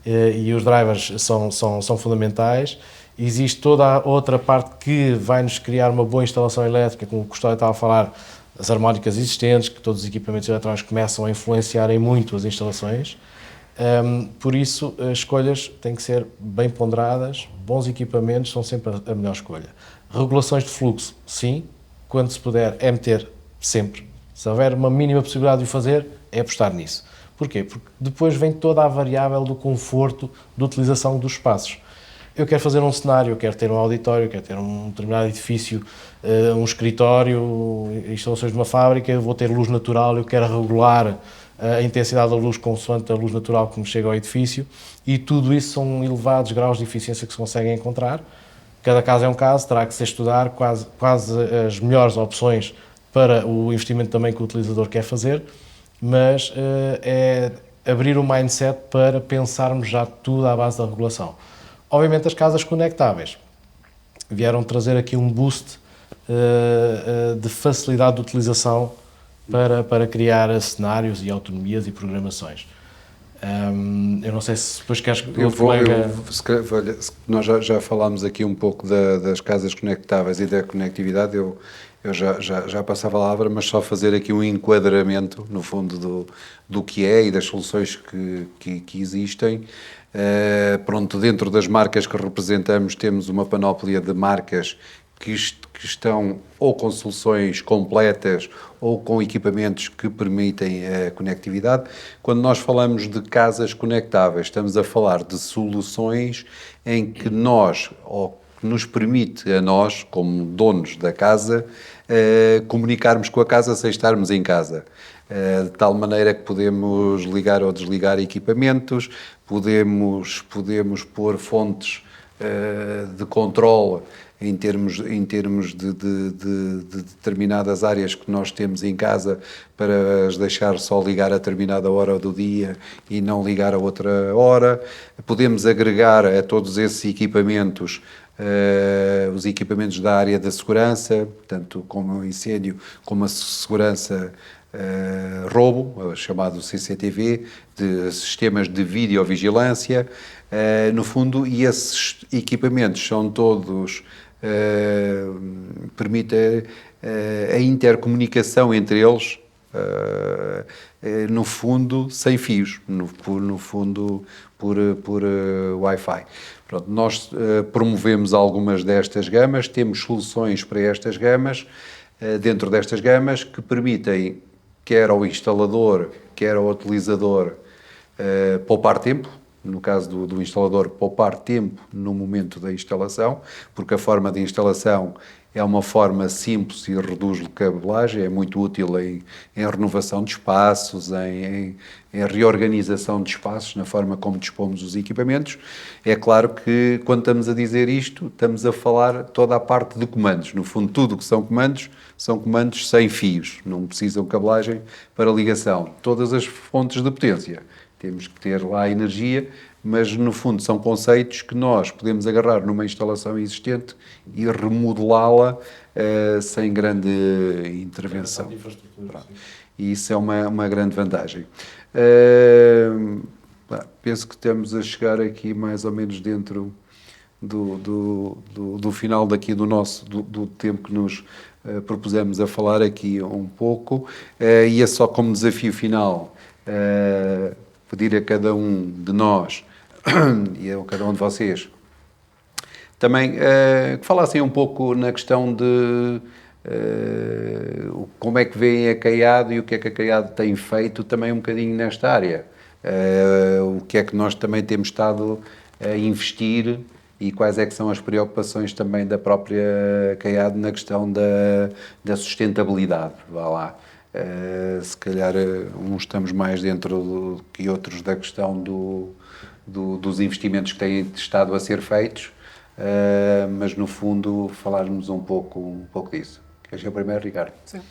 E os drivers são fundamentais. Existe toda a outra parte que vai-nos criar uma boa instalação elétrica, como o Custódio estava a falar, as harmónicas existentes, que todos os equipamentos eletrónicos começam a influenciarem muito as instalações. Por isso, as escolhas têm que ser bem ponderadas, bons equipamentos são sempre a melhor escolha. Regulações de fluxo, sim, quando se puder, é meter sempre. Se houver uma mínima possibilidade de o fazer, é apostar nisso. Porquê? Porque depois vem toda a variável do conforto de utilização dos espaços. Eu quero fazer um cenário, eu quero ter um auditório, eu quero ter um determinado edifício, um escritório, instalações de uma fábrica, eu vou ter luz natural, eu quero regular a intensidade da luz consoante a luz natural que me chega ao edifício, e tudo isso são elevados graus de eficiência que se conseguem encontrar. Cada caso é um caso, terá que ser estudar quase as melhores opções para o investimento também que o utilizador quer fazer, mas é abrir o mindset para pensarmos já tudo à base da regulação. Obviamente as casas conectáveis vieram trazer aqui um boost de facilidade de utilização para criar cenários e autonomias e programações. Eu não sei se depois queres que nós já falámos aqui um pouco das casas conectáveis e da conectividade, eu já passava a palavra, mas só fazer aqui um enquadramento, no fundo, do que é e das soluções que existem. Pronto, dentro das marcas que representamos, temos uma panóplia de marcas que estão ou com soluções completas ou com equipamentos que permitem a conectividade. Quando nós falamos de casas conectáveis, estamos a falar de soluções em que que nos permite a nós, como donos da casa, comunicarmos com a casa sem estarmos em casa. De tal maneira que podemos ligar ou desligar equipamentos, podemos pôr fontes de controle em termos de determinadas áreas que nós temos em casa, para as deixar só ligar a determinada hora do dia e não ligar a outra hora. Podemos agregar a todos esses equipamentos os equipamentos da área da segurança, tanto como o incêndio como a segurança roubo, chamado CCTV, de sistemas de videovigilância, no fundo, e esses equipamentos são todos, permitem a intercomunicação entre eles, no fundo, sem fios, no fundo, por Wi-Fi. Pronto, nós promovemos algumas destas gamas, temos soluções para estas gamas, dentro destas gamas, que permitem, quer ao instalador, quer ao utilizador, poupar tempo, no caso do instalador, poupar tempo no momento da instalação, porque a forma de instalação é uma forma simples e reduz cabelagem, é muito útil em renovação de espaços, em reorganização de espaços, na forma como dispomos os equipamentos. É claro que, quando estamos a dizer isto, estamos a falar toda a parte de comandos. No fundo, tudo o que são comandos sem fios, não precisam cabelagem para ligação. Todas as fontes de potência, temos que ter lá energia, mas no fundo são conceitos que nós podemos agarrar numa instalação existente e remodelá-la sem grande intervenção. E isso é uma grande vantagem. Penso que estamos a chegar aqui mais ou menos dentro do final daqui do tempo que nos propusemos a falar aqui um pouco, e é só como desafio final pedir a cada um de nós e a cada um de vocês também que falassem um pouco na questão de como é que veem a Caiado e o que é que a Caiado tem feito também um bocadinho nesta área. O que é que nós também temos estado a investir e quais é que são as preocupações também da própria Caiado na questão da sustentabilidade, vá lá. Se calhar uns estamos mais dentro que outros da questão dos investimentos que têm estado a ser feitos, mas no fundo falarmos um pouco disso. Queres ser o primeiro, Ricardo? Sim.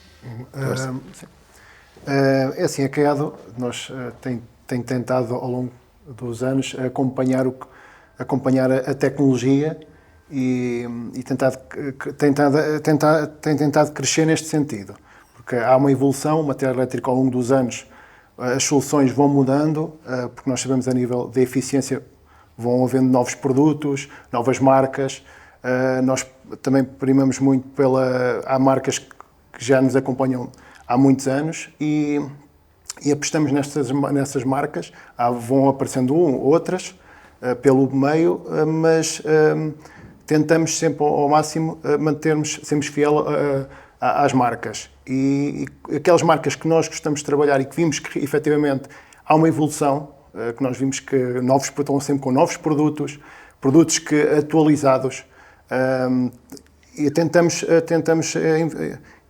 Sim. É assim, a Caiado nós tem tentado ao longo dos anos acompanhar a tecnologia e tem tentado crescer neste sentido. Porque há uma evolução, o material elétrico ao longo dos anos, as soluções vão mudando, porque nós sabemos a nível de eficiência vão havendo novos produtos, novas marcas. Nós também primamos muito há marcas que já nos acompanham há muitos anos e apostamos nessas marcas. Vão aparecendo outras pelo meio, mas tentamos sempre ao máximo sermos fiel às marcas. E aquelas marcas que nós gostamos de trabalhar e que vimos que efetivamente há uma evolução, que nós vimos que estão sempre com novos produtos que atualizados, e tentamos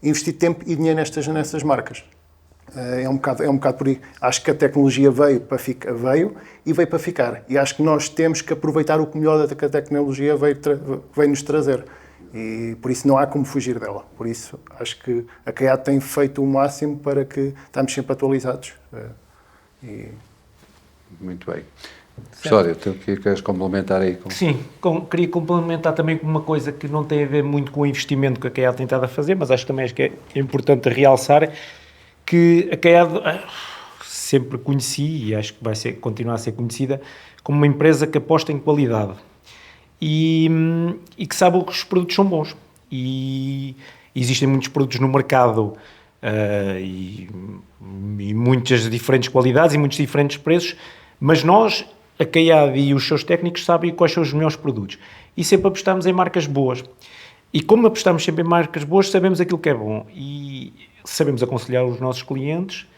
investir tempo e dinheiro nessas marcas. É um bocado por aí. Acho que a tecnologia veio para ficar. E acho que nós temos que aproveitar o melhor que a tecnologia veio nos trazer. E por isso não há como fugir dela. Por isso acho que a Caiado tem feito o máximo para que estamos sempre atualizados. Muito bem. Professor, tu queres complementar aí? Sim, queria complementar também com uma coisa que não tem a ver muito com o investimento que a Caiado tem estado a fazer, mas acho que é importante realçar que a Caiado sempre conheci, e acho que continuar a ser conhecida, como uma empresa que aposta em qualidade. E que sabe que os produtos são bons. E existem muitos produtos no mercado e muitas diferentes qualidades e muitos diferentes preços, mas nós, a Caiado e os seus técnicos, sabem quais são os melhores produtos. E sempre apostamos em marcas boas. E como apostamos sempre em marcas boas, sabemos aquilo que é bom. E sabemos aconselhar os nossos clientes.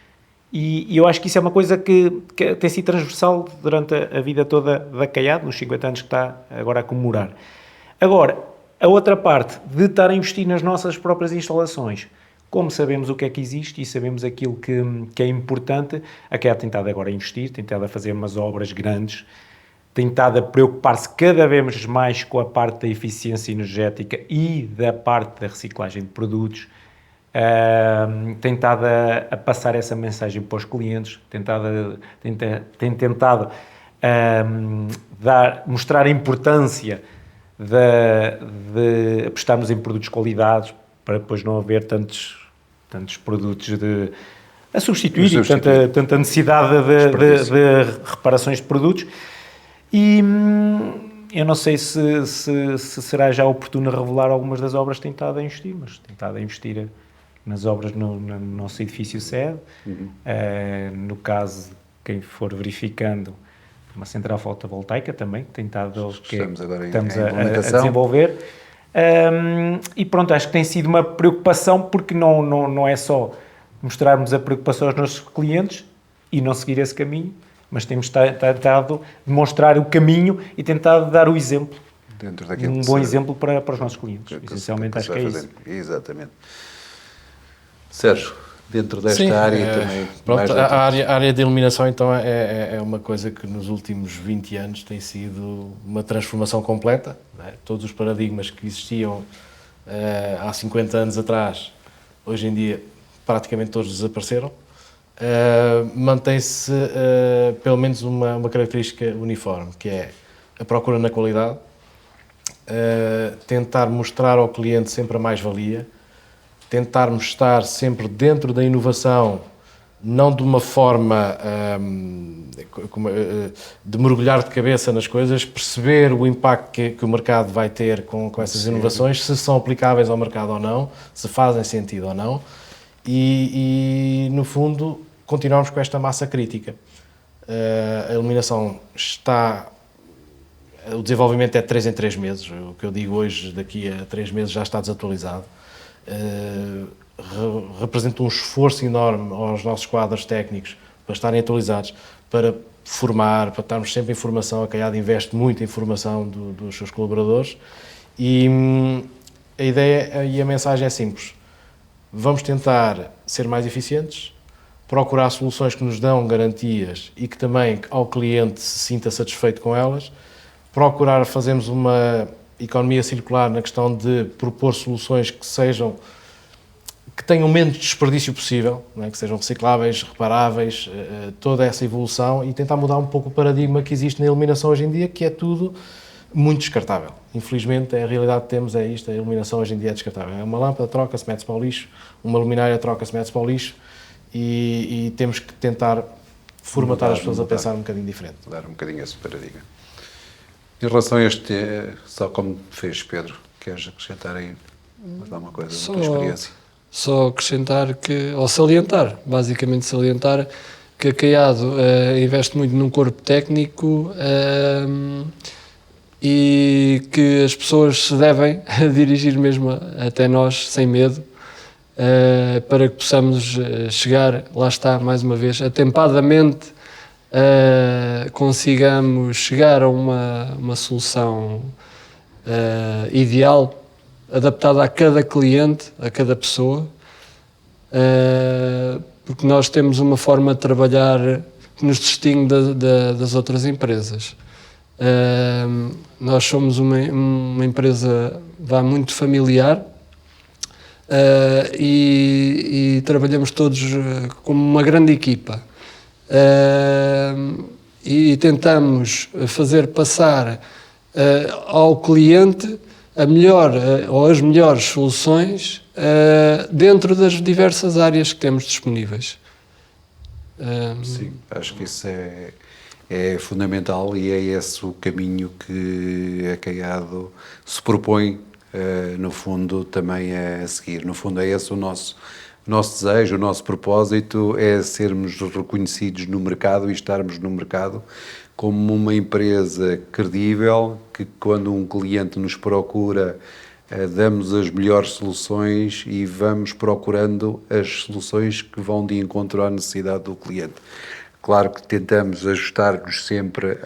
E eu acho que isso é uma coisa que tem sido transversal durante a vida toda da Caiado, nos 50 anos que está agora a comemorar. Agora, a outra parte de estar a investir nas nossas próprias instalações, como sabemos o que é que existe e sabemos aquilo que é importante, a Caiado tem estado agora a investir, tem estado a fazer umas obras grandes, tem estado a preocupar-se cada vez mais com a parte da eficiência energética e da parte da reciclagem de produtos. Tem estado a passar essa mensagem para os clientes, tem tentado mostrar a importância de apostarmos em produtos de qualidade para depois não haver tantos produtos a substituir e tanta necessidade de reparações de produtos. E eu não sei se será já oportuno revelar algumas das obras que tem estado a investir, mas tem estado a investir nas obras no nosso edifício sede. No caso, quem for verificando, uma central fotovoltaica também, que tem estado, estamos a desenvolver. E pronto, acho que tem sido uma preocupação, porque não é só mostrarmos a preocupação aos nossos clientes e não seguir esse caminho, mas temos tentado demonstrar o caminho e tentado dar o exemplo, dentro daquilo um que bom se- exemplo para os nossos clientes. que Essencialmente se acho que vai é fazer. isso. Exatamente. Sérgio, dentro desta Sim, área também... pronto, mais a área de iluminação então é uma coisa que nos últimos 20 anos tem sido uma transformação completa, não é? Todos os paradigmas que existiam há 50 anos atrás, hoje em dia praticamente todos desapareceram. Mantém-se pelo menos uma característica uniforme, que é a procura na qualidade, tentar mostrar ao cliente sempre a mais-valia, tentarmos estar sempre dentro da inovação, não de uma forma de mergulhar de cabeça nas coisas, perceber o impacto que o mercado vai ter com essas inovações, se são aplicáveis ao mercado ou não, se fazem sentido ou não, e no fundo continuamos com esta massa crítica. A iluminação o desenvolvimento é de 3 em 3 meses, o que eu digo hoje, daqui a 3 meses já está desatualizado. Representa um esforço enorme aos nossos quadros técnicos para estarem atualizados, para formar, para estarmos sempre em formação. A CAIAD investe muito em formação dos seus colaboradores e a ideia e a mensagem é simples: vamos tentar ser mais eficientes, procurar soluções que nos dão garantias e que também ao cliente se sinta satisfeito com elas, procurar fazermos uma economia circular na questão de propor soluções que tenham o menos desperdício possível, não é? Que sejam recicláveis, reparáveis, toda essa evolução, e tentar mudar um pouco o paradigma que existe na iluminação hoje em dia, que é tudo muito descartável. Infelizmente, a realidade que temos é isto: a iluminação hoje em dia é descartável. É uma lâmpada, troca-se, mete-se para o lixo, uma luminária, troca-se, mete-se para o lixo, e temos que tentar formatar as pessoas a pensar um bocadinho diferente. Dar um bocadinho esse paradigma. Em relação a este, só como fez Pedro, queres acrescentar aí alguma coisa da tua experiência? Só acrescentar ou salientar, basicamente salientar, que a CAIAD investe muito num corpo técnico e que as pessoas se devem dirigir mesmo até nós, sem medo, para que possamos chegar, lá está, mais uma vez, atempadamente, consigamos chegar a uma solução ideal, adaptada a cada cliente, a cada pessoa, porque nós temos uma forma de trabalhar que nos distingue das outras empresas. Nós somos uma empresa muito familiar, e trabalhamos todos como uma grande equipa, e tentamos fazer passar ao cliente ou as melhores soluções dentro das diversas áreas que temos disponíveis. Sim, acho que isso é fundamental, e é esse o caminho que a CAIAD se propõe, no fundo, também a seguir. No fundo, é esse o nosso desejo, o nosso propósito, é sermos reconhecidos no mercado e estarmos no mercado como uma empresa credível, que quando um cliente nos procura, damos as melhores soluções e vamos procurando as soluções que vão de encontro à necessidade do cliente. Claro que tentamos ajustar-nos sempre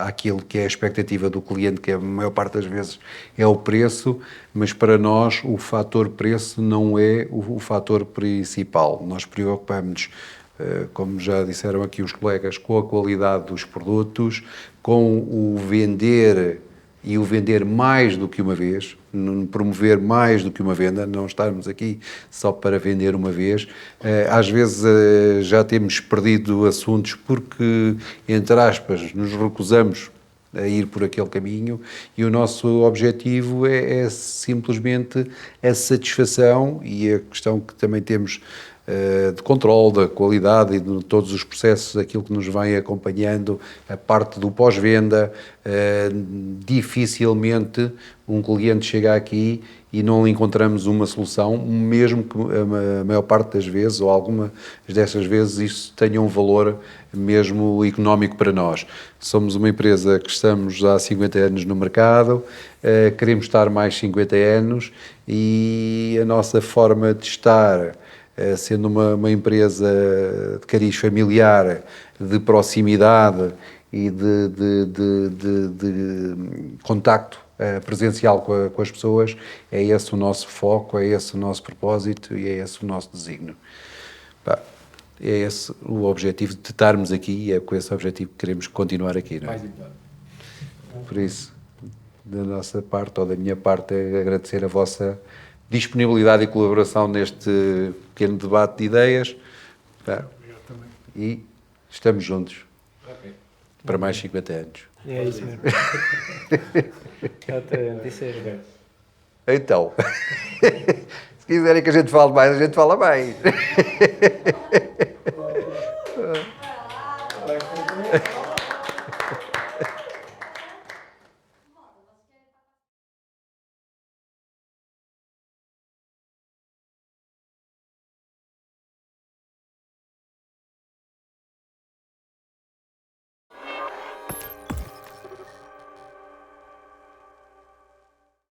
àquilo que é a expectativa do cliente, que a maior parte das vezes é o preço, mas para nós o fator preço não é o fator principal. Nós preocupamos-nos, como já disseram aqui os colegas, com a qualidade dos produtos, com o vender e o vender mais do que uma vez, promover mais do que uma venda, não estarmos aqui só para vender uma vez. Às vezes já temos perdido assuntos porque, entre aspas, nos recusamos a ir por aquele caminho, e o nosso objetivo é simplesmente a satisfação e a questão que também temos de controle da qualidade e de todos os processos, aquilo que nos vem acompanhando, a parte do pós-venda. Dificilmente um cliente chega aqui e não encontramos uma solução, mesmo que a maior parte das vezes, ou algumas dessas vezes, isso tenha um valor mesmo económico para nós. Somos uma empresa que estamos há 50 anos no mercado, queremos estar mais 50 anos, e a nossa forma de estar sendo uma empresa de cariz familiar, de proximidade e de contacto presencial com as pessoas, é esse o nosso foco, é esse o nosso propósito e é esse o nosso desígnio. Pá, é esse o objetivo de estarmos aqui e é com esse objetivo que queremos continuar aqui. Não é? Por isso, da nossa parte ou da minha parte, é agradecer a vossa disponibilidade e colaboração neste pequeno debate de ideias. Pá, e estamos juntos para mais 50 anos. É isso mesmo. Exatamente, isso é. Então, se quiserem que a gente fale mais, a gente fala mais.